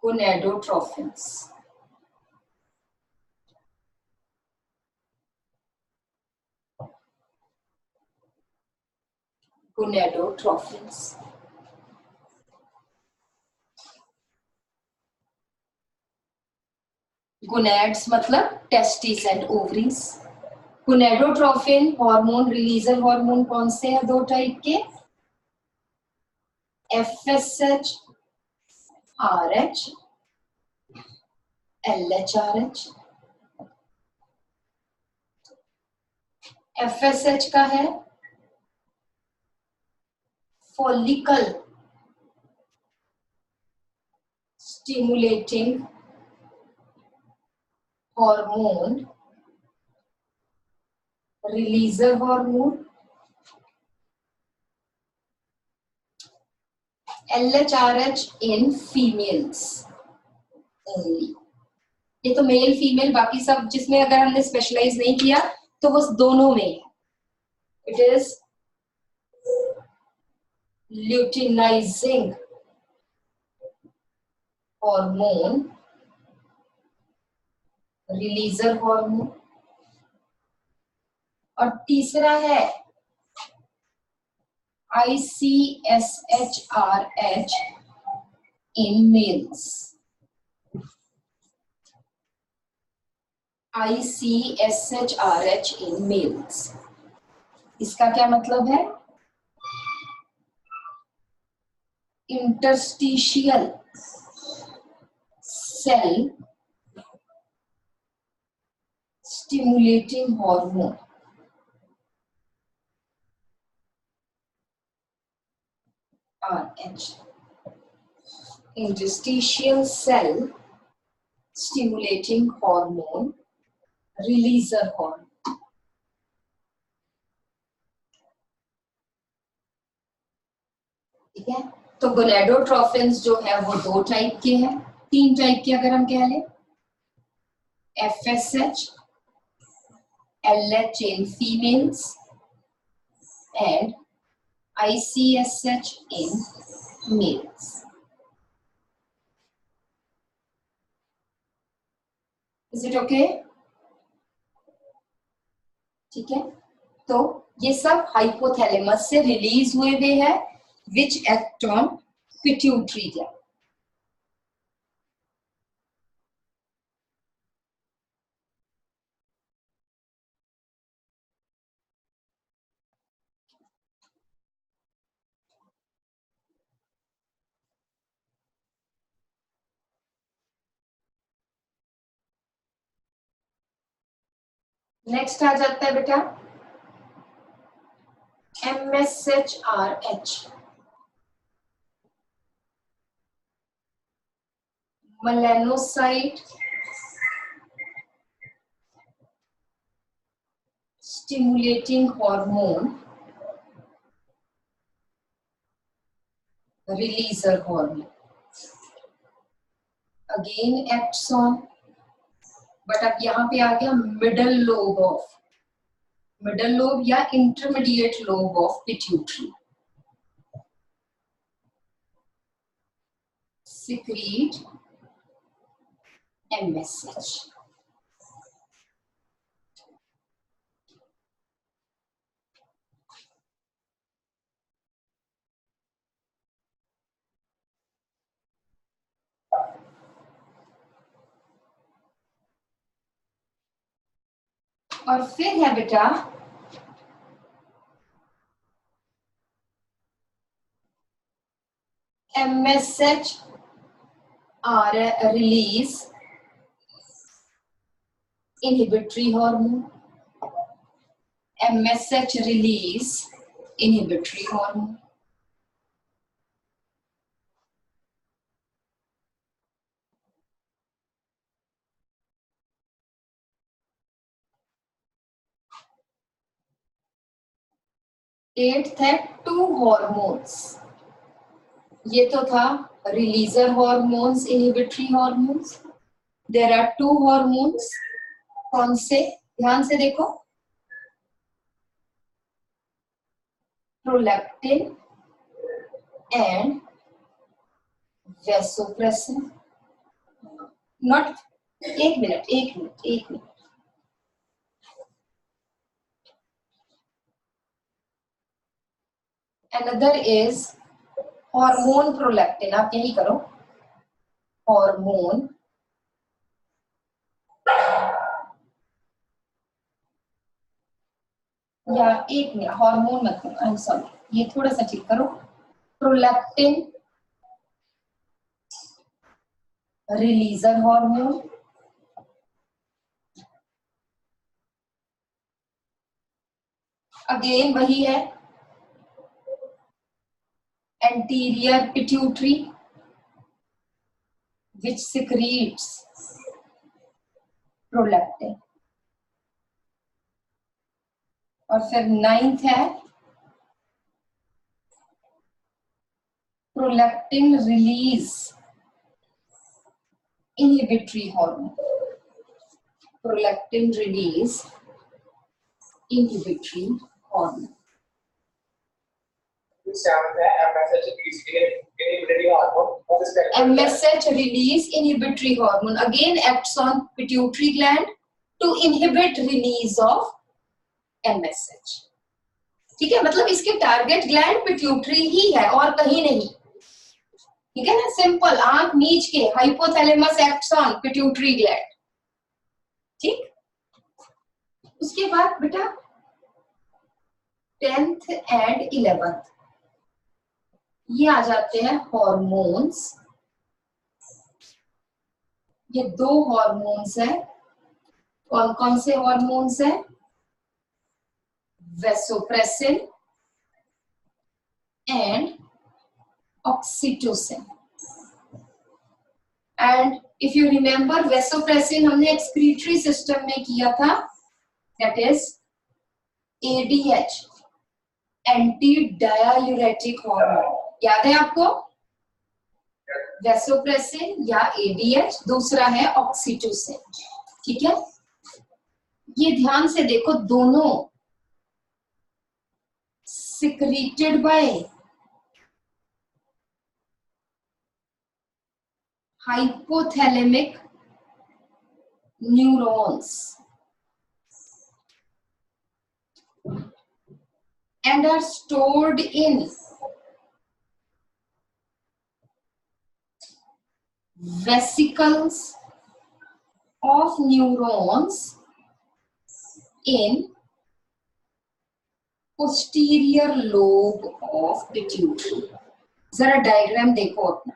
gonadotrophins. Gonadotrophins. Gonads मतलब testes and ovaries. Gonadotrophin hormone releaser hormone कौन से हैं? दो type के, FSH RH, LHRH. FSH का है follicle stimulating hormone releaser hormone. LHRH in females only. ये तो मेल फीमेल, बाकी सब जिसमें अगर हमने स्पेशलाइज नहीं किया तो वो दोनों में है. It is luteinizing hormone releaser hormone. और तीसरा है ICSHRH in males. ICSHRH in males. इसका क्या मतलब है? Interstitial cell stimulating hormone RH. Interstitial cell stimulating hormone releaser hormone. ठीक है, तो गोनेडोट्रोफिन्स जो है वो दो टाइप के हैं, तीन टाइप के अगर हम कह लें. FSH, LH in females and ICSH in males. Is it okay? ठीक है, तो ये सब हाइपोथैलेमस से रिलीज हुए हुए हैं, which act on pituitary gland. Next आ जाता है बेटा MSHRH, melanocyte stimulating hormone releaser hormone again acts on, but अब यहाँ पे आ गया मिडल लोब या intermediate lobe of pituitary, secrete MSH. और फिर है बेटा MSH are release inhibitory hormone, MSH release inhibitory hormone. Eighth है टू हॉर्मोन्स, ये तो था releaser hormones, inhibitory hormones. There are two hormones, कौन से, ध्यान से देखो, प्रोलैक्टिन एंड वैसोप्रेसिन। नॉट, एक मिनट, another is हार्मोन प्रोलैक्टिन। आप यही करो, हार्मोन या एक मिनट, हार्मोन मत करो, आई एम सॉरी, ये थोड़ा सा ठीक करो, प्रोलैक्टिन रिलीजर हार्मोन, अगेन वही है, anterior pituitary which secretes prolactin। और फिर नाइन्थ है prolactin release inhibitory hormone, prolactin release inhibitory hormone. MSH release inhibitory hormone again acts on pituitary gland to inhibit release of MSH। ठीक है, मतलब इसके target gland pituitary ही है और कहीं नहीं। ठीक है ना, सिंपल, आंख नीच के, hypothalamus acts on pituitary gland. ठीक, उसके बाद बेटा 10th एंड 11th ये आ जाते हैं हॉर्मोन्स। ये दो हॉर्मोन्स हैं, कौन कौन से हॉर्मोन्स हैं, vasopressin and oxytocin. And if you remember, vasopressin हमने एक्सक्रीटरी सिस्टम में किया था, that is ADH, anti diuretic hormone, याद है आपको, वैसोप्रेसिन या ADH, दूसरा है ऑक्सीटोसिन। ठीक है, ये ध्यान से देखो, दोनों secreted by hypothalamic neurons and are stored in vesicles of neurons in posterior lobe of pituitary। जरा डायग्राम देखो अपना,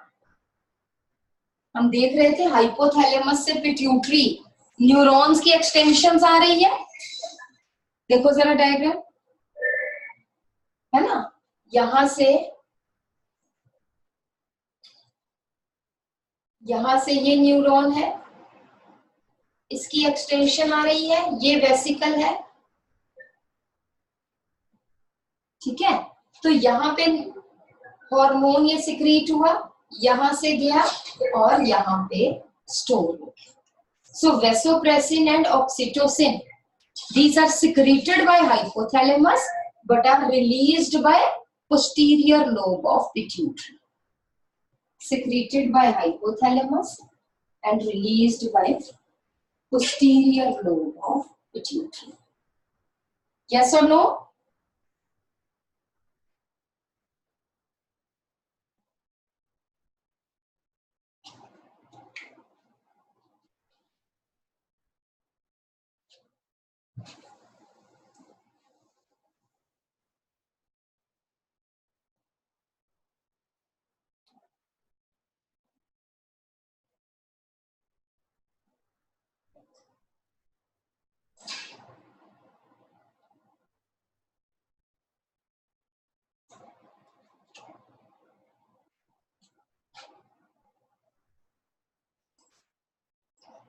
हम देख रहे थे हाइपोथैलेमस से पिट्यूटरी न्यूरॉन्स की एक्सटेंशंस आ रही है, देखो जरा डायग्राम, है ना, यहां से ये न्यूरॉन है, इसकी एक्सटेंशन आ रही है, ये वेसिकल है। ठीक है, तो यहाँ पे हार्मोन ये सिक्रीट हुआ, यहां से गया और यहाँ पे स्टोर हो गया. So vasopressin and oxytocin, these are secreted by hypothalamus but are released by posterior lobe of pituitary. Secreted by hypothalamus and released by posterior lobe of pituitary. Yes or no?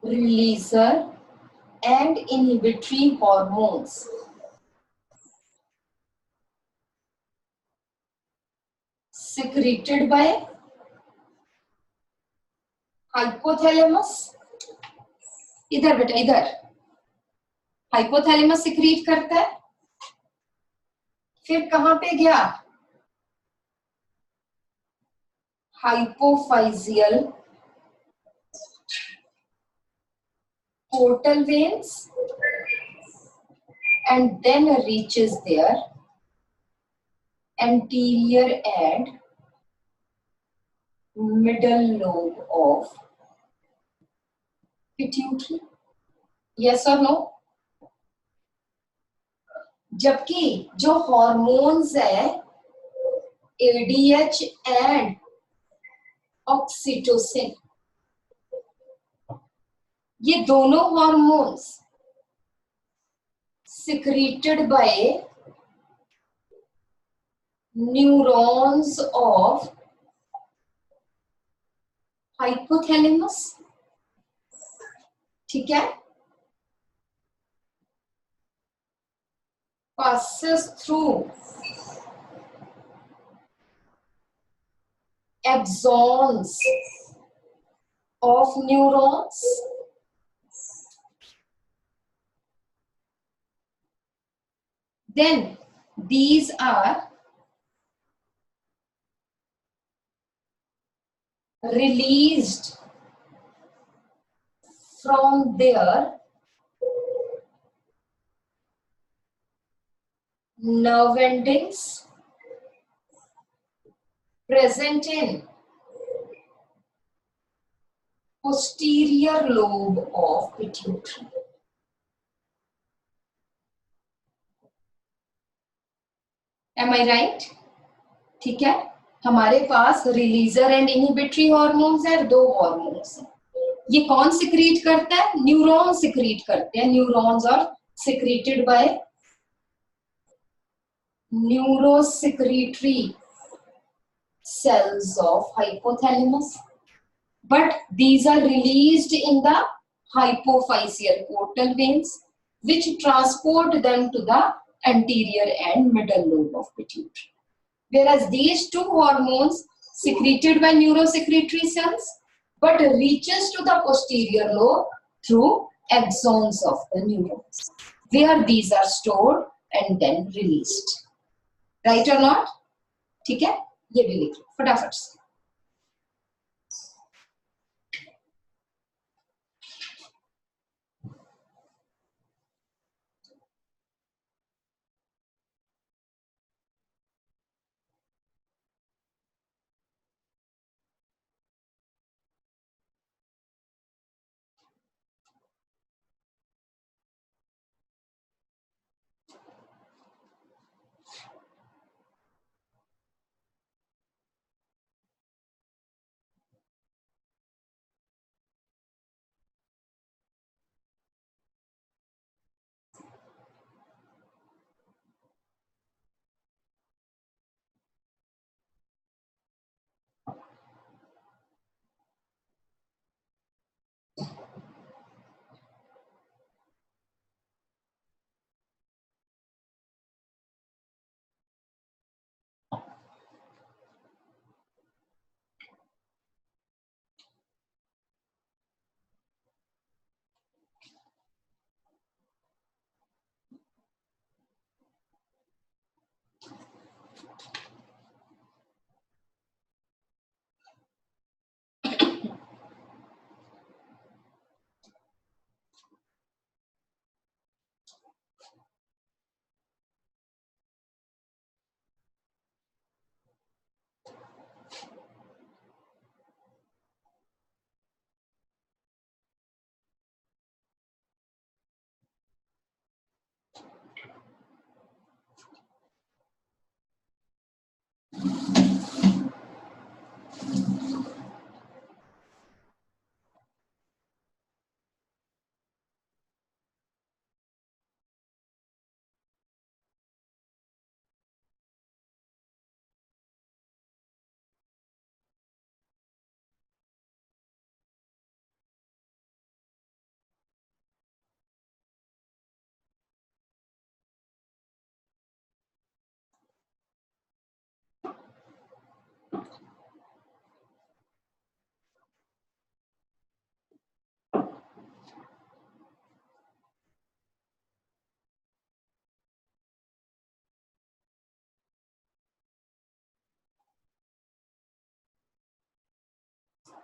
Releaser and inhibitory hormones secreted by hypothalamus. इधर बेटा इधर, hypothalamus secrete करता है, फिर कहां पे गया, hypophyseal portal veins and then reaches their anterior and middle lobe of pituitary. Yes or no? जबकि जो हॉर्मोन्स है एडीएच एंड ऑक्सीटोसिन, ये दोनों hormones secreted by neurons of hypothalamus. ठीक है, passes through axons of neurons then these are released from their nerve endings present in posterior lobe of pituitary. Am I right? ठीक है, हमारे पास रिलीजर and inhibitory hormones है, दो hormones हैं. ये कौन सिक्रीट करता है, न्यूरॉन सिक्रीट करते हैं, neurons are secreted by neurosecretory cells of hypothalamus, but these are released in the hypophyseal portal veins which transport them to the anterior and middle lobe of pituitary, whereas these two hormones secreted by neurosecretory cells but reaches to the posterior lobe through axons of the neurons where these are stored and then released. Right or not? ठीक है, ये भी लिख लो फटाफट से.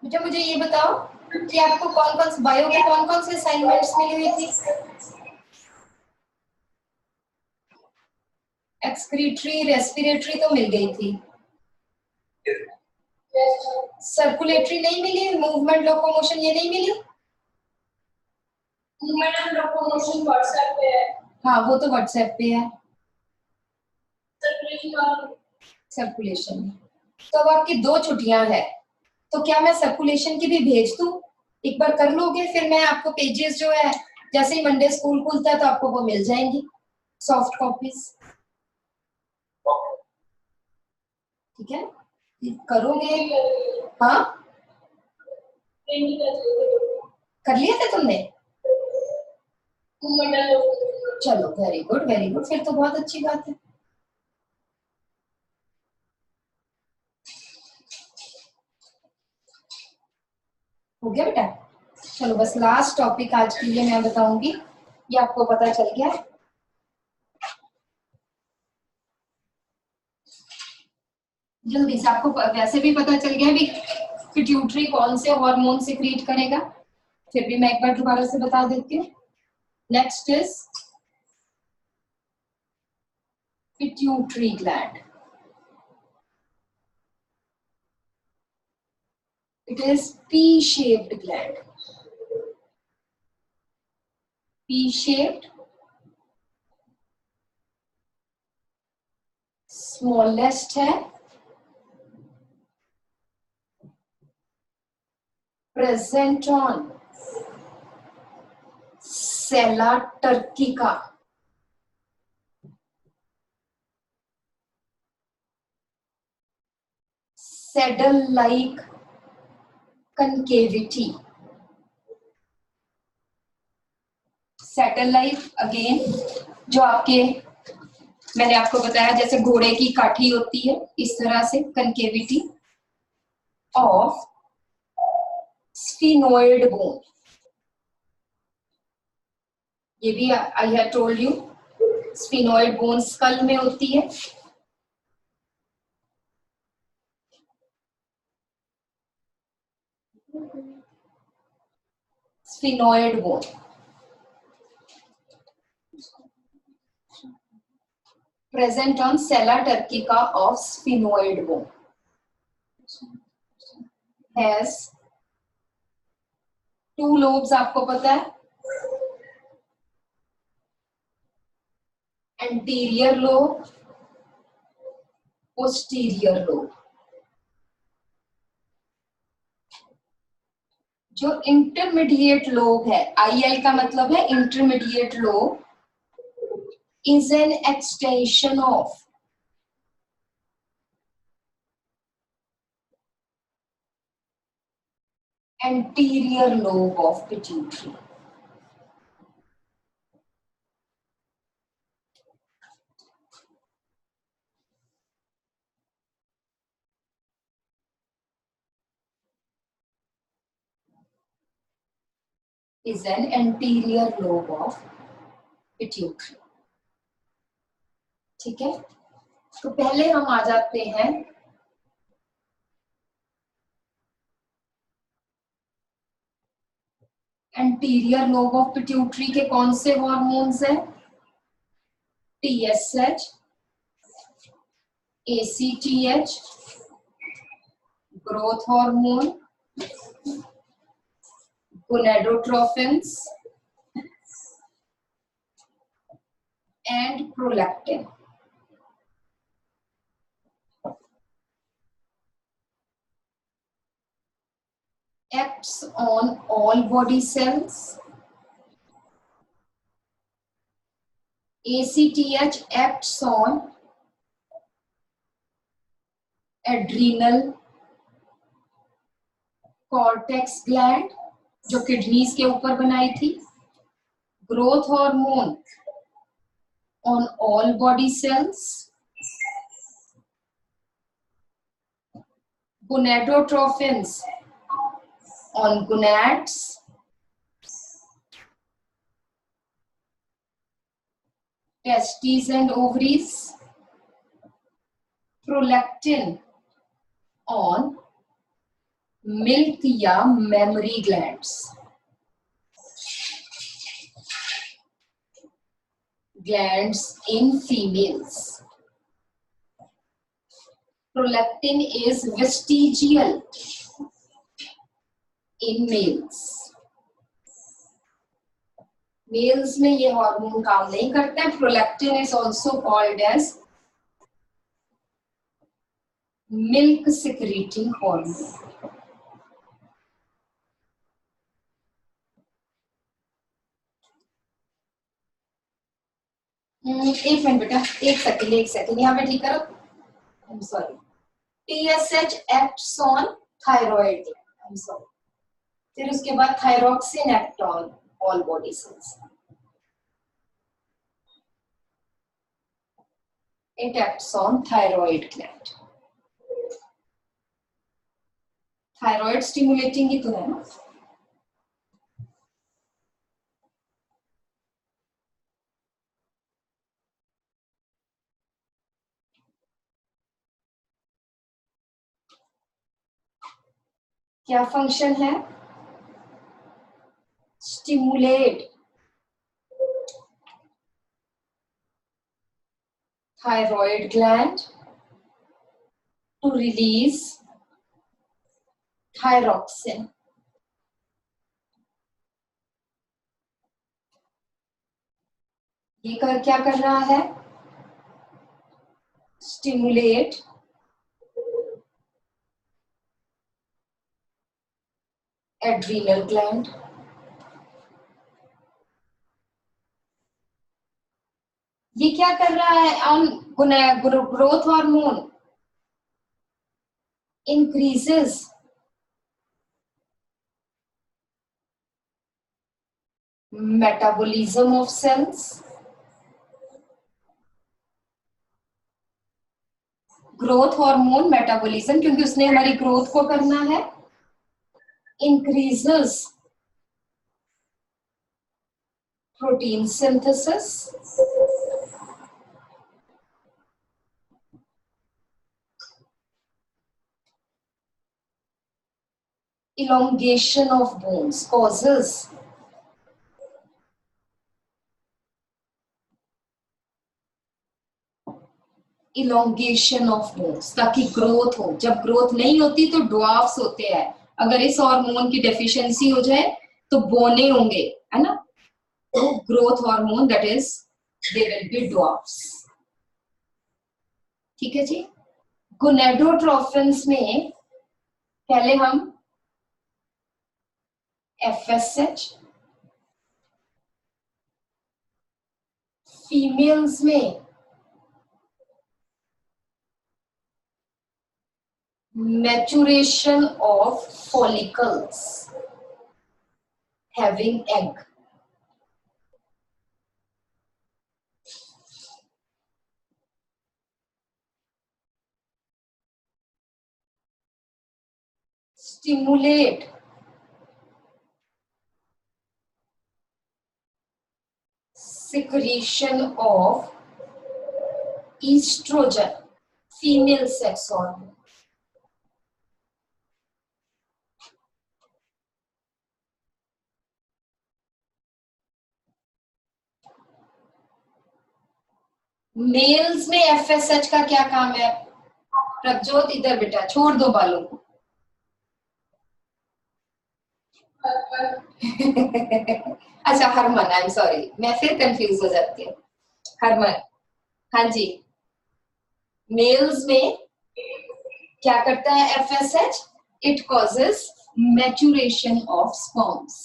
बेटा मुझे ये बताओ कि आपको कौन कौन से बायो के कौन कौन से असाइनमेंट्स मिली हुई थी? एक्सक्रीटरी, रेस्पिरेटरी तो मिल गई थी, सर्कुलेटरी नहीं मिली, मूवमेंट लोकोमोशन ये नहीं मिली? मूवमेंट एंड लोकोमोशन व्हाट्सएप पे है। हाँ वो तो व्हाट्सएप पे है। सर्कुलेशन तो अब आपकी 2 छुट्टियां हैं, तो क्या मैं सर्कुलेशन की भी भेज दूं? एक बार कर लोगे, फिर मैं आपको पेजेस जो है जैसे ही मंडे स्कूल खुलता है तो आपको वो मिल जाएंगी सॉफ्ट कॉपीज। ठीक है, करोगे? हाँ कर लिए थे तुमने? चलो वेरी गुड, फिर तो बहुत अच्छी बात है। हो गया बेटा? चलो बस लास्ट टॉपिक आज के लिए मैं बताऊंगी, ये आपको पता चल गया। जल्दी से आपको वैसे भी पता चल गया भी पिट्यूटरी कौन से हार्मोन सिक्रीट करेगा, फिर भी मैं एक बार दोबारा से बता देती हूँ। Next is pituitary gland. It is P-shaped gland. P-shaped, smallest है, present on sella turcica, saddle-like concavity. Saddle-like again, जो आपके मैंने आपको बताया जैसे घोड़े की काठी होती है, इस तरह से concavity of sphenoid bone. ये भी I have told you, sphenoid bone skull में होती है। Sphenoid bone present on sella turcica of sphenoid bone has 2 lobes, आपको पता है, anterior lobe, posterior lobe। जो इंटरमीडिएट लोब है, IL का मतलब है intermediate lobe, is an extension of anterior lobe of pituitary। is an anterior lobe of pituitary। ठीक है, तो पहले हम आ जाते हैं एंटीरियर लोब ऑफ पिट्यूटरी के कौन से हॉर्मोन्स हैं? TSH, ACTH, growth hormone, gonadotrophins and prolactin. Acts on all body cells. ACTH acts on adrenal cortex gland जो किडनीज के ऊपर बनाई थी। Growth hormone on all body cells. Gonadotrophins on gonads. Testes and ovaries. Prolactin on milk या mammary glands, glands in females. Prolactin is vestigial in males. Males में ये hormone काम नहीं करता है. Prolactin is also called as milk secreting hormone. एक minute बेटा, एक सेकंड यहाँ पे ठीक करो. I'm sorry. TSH acts on thyroid. I'm sorry. फिर उसके बाद thyroxine act on all body cells. It acts on thyroid gland. Thyroid stimulating ही तो है ना. क्या फंक्शन है? Stimulate thyroid gland to release thyroxine. ये क्या कर रहा है? Stimulate adrenal gland. ये क्या कर रहा है? On growth hormone increases metabolism of cells. Growth hormone metabolism, क्योंकि उसने हमारी ग्रोथ को करना है. Increases protein synthesis. Elongation of bones causes elongation of bones, ताकि ग्रोथ हो. जब ग्रोथ नहीं होती तो ड्वार्फ्स होते हैं. अगर इस हार्मोन की डेफिशिएंसी हो जाए तो बोने होंगे, है ना. तो growth hormone that is they will be dwarfs. ठीक है जी. गोनेडोट्रोफिन्स में पहले हम FSH, फीमेल्स में maturation of follicles having egg. Stimulate secretion of estrogen, female sex hormone. Males में FSH का क्या काम है? प्रभजोत इधर बेटा, छोड़ दो बालों को. अच्छा हरमन, आई एम सॉरी, मैं फिर कंफ्यूज हो जाती हूँ. हरमन, हाँ जी. मेल्स में क्या करता है FSH? It causes maturation of sperms.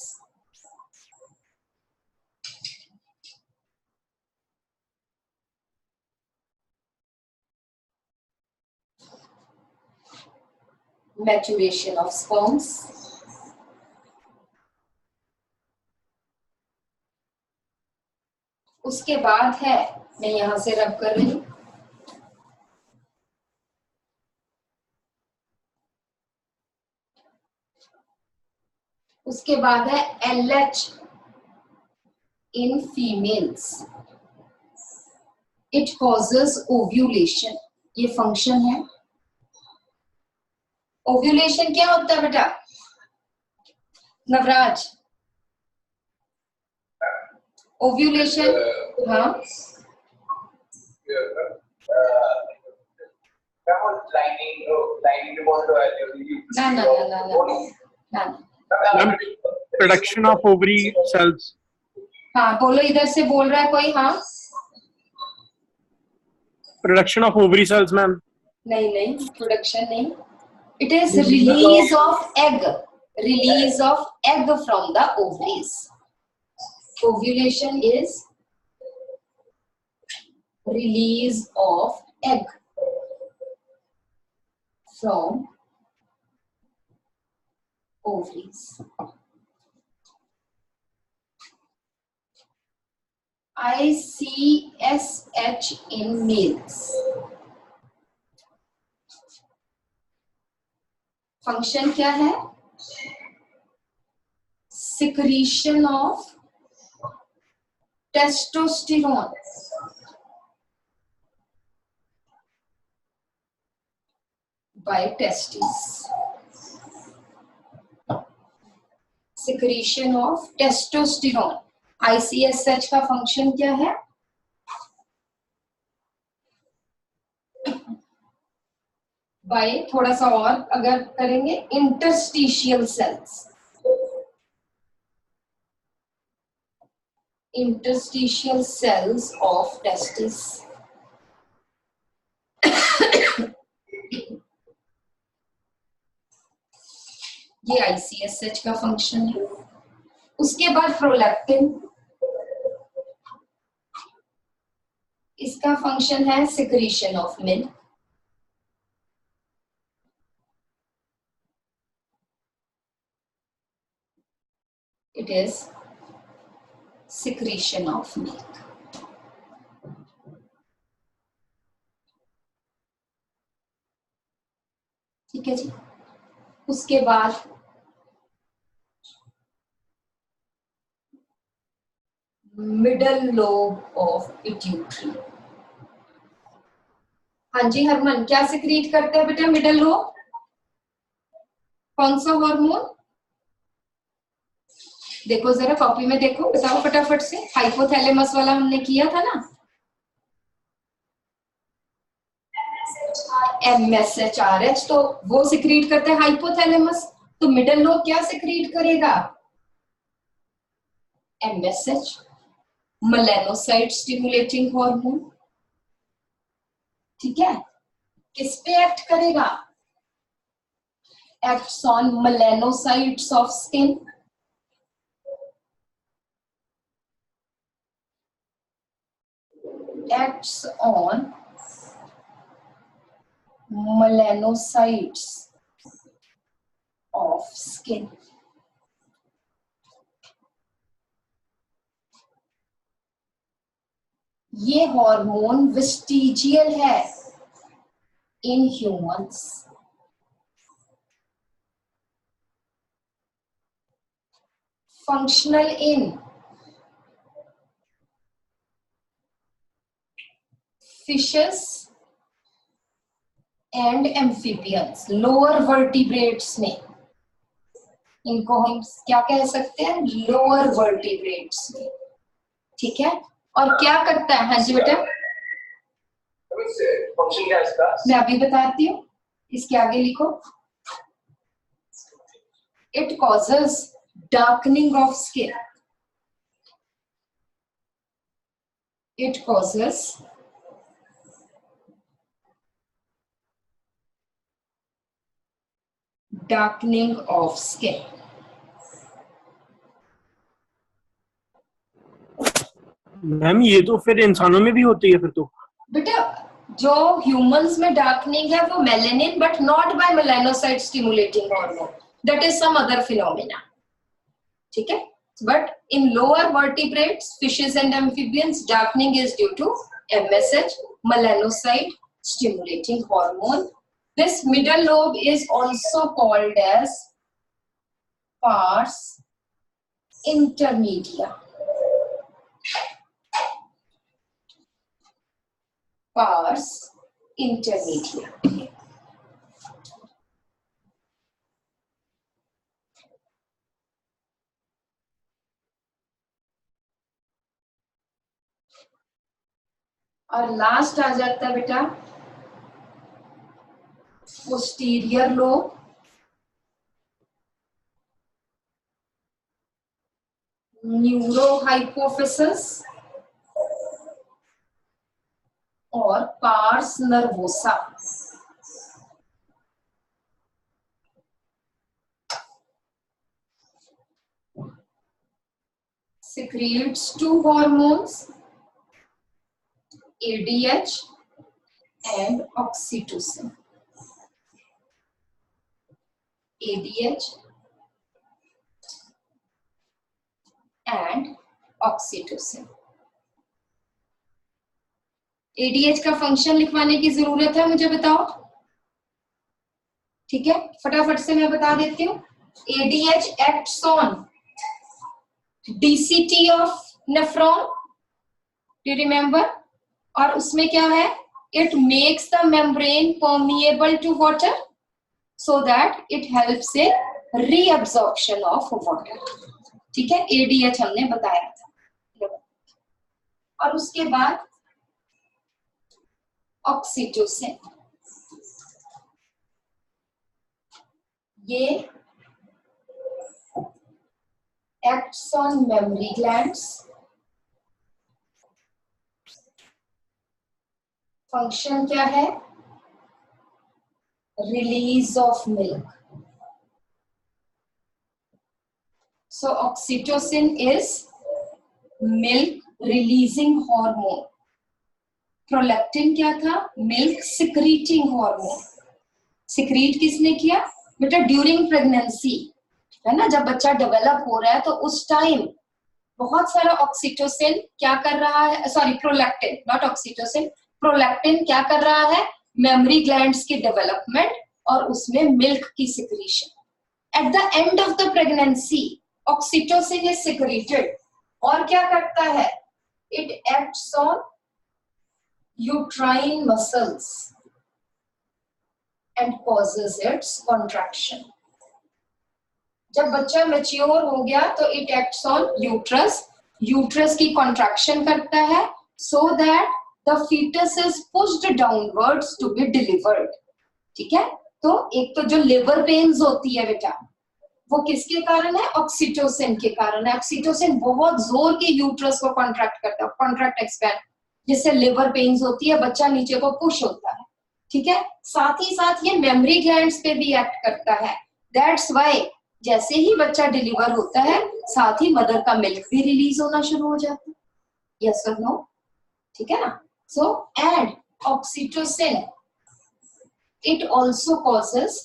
Maturation of sperms. उसके बाद है, मैं यहां से रब कर रही हूं, उसके बाद है LH in females. It causes ovulation. ये फंक्शन है. ओव्यूलेशन क्या होता है बेटा नवराज? ओव्यूलेशन हाँ ना ना ना ना ना ना प्रोडक्शन ऑफ ओवरी सेल्स. हाँ बोलो, इधर से बोल रहा है कोई? हाँ production of ovary cells ma'am. नहीं नहीं, प्रोडक्शन नहीं. It is release of egg. Release of egg from the ovaries. Ovulation is release of egg from ovaries. ICSH in males. Function क्या है? Secretion of testosterone by testes. Secretion of testosterone. ICSH का function क्या है? Bye थोड़ा सा और अगर करेंगे, interstitial cells. Interstitial cells of testis. ये ICSH का फंक्शन है. उसके बाद प्रोलैक्टिन, इसका फंक्शन है secretion of milk. It is secretion of milk. ठीक है जी. उसके बाद मिडल लोब ऑफ पिट्यूटरी. हाँ जी हरमन, क्या सिक्रीट करते हैं बेटा मिडल लोब? कौन सा हार्मोन? देखो जरा कॉपी में देखो, बताओ फटाफट से. हाइपोथैलेमस वाला हमने किया था ना. MSHRH, तो वो सिक्रीट करते हैं हाइपोथैलेमस. तो मिडल लोब क्या सिक्रीट करेगा? MSH, melanocyte stimulating hormone. ठीक है. किस पे एक्ट करेगा? Acts on melanocytes of skin. acts on melanocytes of skin. ये हार्मोन वेस्टिजियल है in humans. Functional in fishes and amphibians, lower vertebrates में. इनको हम क्या कह सकते हैं? लोअर वर्टिब्रेट्स में. ठीक है. और क्या करता है? हाँ जी बेटा, फंक्शन क्या है इसका? मैं अभी बताती हूँ. इसके आगे लिखो. It causes darkening of skin. It causes darkening of skin. Ma'am ये तो फिर इंसानों में भी होती है फिर तो. बेटा जो ह्यूमंस में डार्कनिंग है वो melanin, but not by melanocyte stimulating hormone. That is some other phenomena. ठीक है. But in lower vertebrates, fishes and amphibians, darkening is due to MSH, melanocyte stimulating hormone. This middle lobe is also called as pars intermedia. Pars intermedia. और last आ जाता है बेटा posterior lobe, neurohypophysis और pars nervosa. secretes two hormones, ADH and oxytocin. ADH and oxytocin. ADH का function लिखवाने की जरूरत है, मुझे बताओ। ठीक है, फटाफट से मैं बता देती हूँ। ADH acts on DCT of nephron, do you remember? और उसमें क्या है? It makes the membrane permeable to water so that it helps in reabsorption of water. ठीक है, ADH हमने बताया था। और उसके बाद ऑक्सीटोसिन, ये acts on memory glands, function क्या है? Release of milk. So oxytocin is milk releasing hormone. Prolactin क्या था? Milk secreting hormone. सिक्रीट किसने किया बेटा? ड्यूरिंग प्रेगनेंसी, है ना, जब बच्चा डेवलप हो रहा है तो उस टाइम बहुत सारा ऑक्सीटोसिन क्या कर रहा है, sorry prolactin, not oxytocin, prolactin क्या कर रहा है? मेमोरी ग्लैंड्स की डेवलपमेंट और उसमें मिल्क की secretion. At the end of the pregnancy oxytocin is secreted और क्या करता है? It acts on uterine muscles and causes its contraction. जब बच्चा मैच्योर हो गया तो it acts on uterus, uterus की कॉन्ट्रैक्शन करता है so that the fetus is pushed downwards to be delivered. ठीक है, तो एक तो जो लिवर पेन्स होती है बेटा वो किसके कारण है? ऑक्सीटोसिन के कारण है। ऑक्सीटोसिन बहुत जोर के यूट्रस को कॉन्ट्रैक्ट करता है, कॉन्ट्रैक्ट एक्सपैंड, जिससे लिवर पेन्स होती है, बच्चा नीचे को पुश होता है। ठीक है, साथ ही साथ ये मेमोरी ग्लैंड्स पे भी एक्ट करता है। दैट्स व्हाई जैसे ही बच्चा डिलीवर होता है साथ ही मदर का मिल्क भी रिलीज होना शुरू हो जाता है। यस और नो? ठीक है ना? So and oxytocin it also causes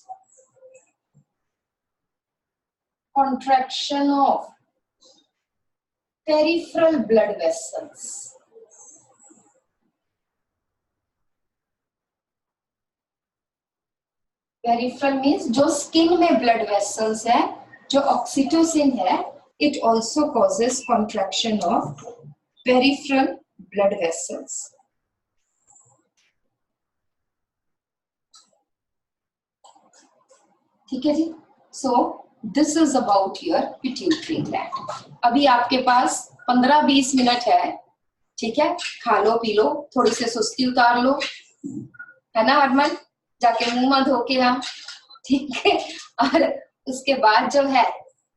contraction of peripheral blood vessels. Peripheral means जो स्किन में ब्लड वेसल्स है, जो ऑक्सीटोसिन है, it also causes contraction of peripheral blood vessels. ठीक है जी? So this is about your pituitary gland. अभी आपके पास 15-20 minute है, ठीक है, खा लो पी लो, थोड़ी सी सुस्ती उतार लो, है ना हरमन? जाके मुंह मत धो के आ, ठीक है, और उसके बाद जो है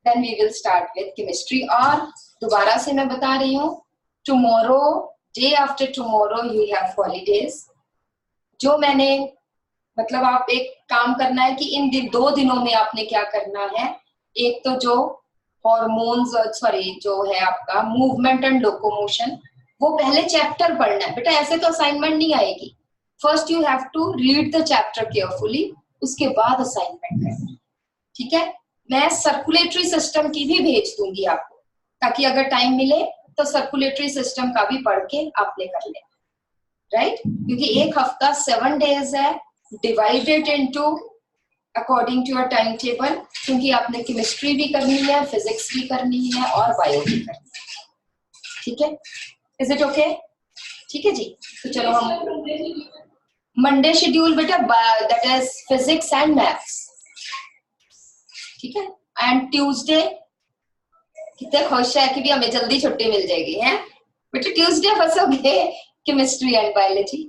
then we will start with chemistry. और दोबारा से मैं बता रही हूँ, tomorrow, day after tomorrow you have holidays. जो मैंने मतलब आप एक काम करना है कि इन 2 दिनों में आपने क्या करना है, एक तो जो हॉर्मोन्स, सॉरी जो है आपका मूवमेंट एंड लोकोमोशन, वो पहले चैप्टर पढ़ना है बेटा, ऐसे तो असाइनमेंट नहीं आएगी। First you have to read the chapter carefully, उसके बाद असाइनमेंट करना। ठीक है, मैं सर्कुलेटरी सिस्टम की भी भेज दूंगी आपको, ताकि अगर टाइम मिले तो सर्कुलेटरी सिस्टम का भी पढ़ के आपने कर लेना, राइट? क्योंकि एक हफ्ता 7 डेज है, divided into according to your time table, क्योंकि आपने केमिस्ट्री भी करनी है, फिजिक्स भी करनी है और बायो भी करनी है। ठीक है, इज इट ओके? ठीक है जी, तो चलो हम मंडे शेड्यूल बेटा that is physics and maths, ठीक है, एंड ट्यूसडे कितने खुश है कि भी हमें जल्दी छुट्टी मिल जाएगी, है बेटा? ट्यूसडे फंसोगे केमिस्ट्री एंड बायोलॉजी।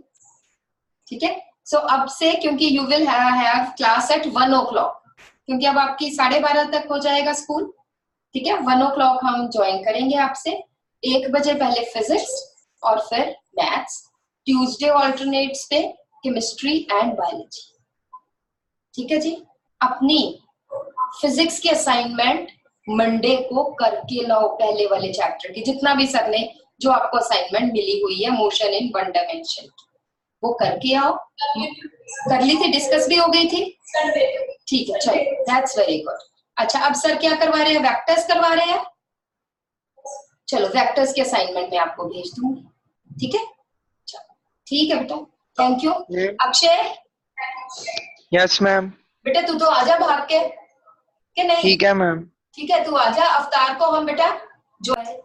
ठीक है, सो अब से क्योंकि you will have class at 1 o'clock, क्योंकि अब आपकी 12:30 तक हो जाएगा स्कूल। ठीक है, 1 o'clock हम ज्वाइन करेंगे आपसे। 1 बजे पहले फिजिक्स और फिर मैथ्स। ट्यूसडे ऑल्टरनेट्स पे केमिस्ट्री एंड बायोलॉजी। ठीक है जी, अपनी फिजिक्स की असाइनमेंट मंडे को करके लाओ, पहले वाले चैप्टर की जितना भी सर ने जो आपको असाइनमेंट मिली हुई है मोशन इन 1 डायमेंशन, वो करके आओ। कर ली थी, डिस्कस भी हो गई थी। ठीक है, चलो दैट्स वेरी गुड। अच्छा, अब सर क्या करवा रहे हैं, वेक्टर्स करवा रहे हैं। चलो वेक्टर्स के असाइनमेंट में आपको भेज दूंगी। ठीक है, चलो ठीक है बेटा, thank you. Akshay, yes ma'am. बेटा तू तो आजा भाग के, कि नहीं? ठीक है मैम। ठीक है, तू आजा। अवतार को हम बेटा जो है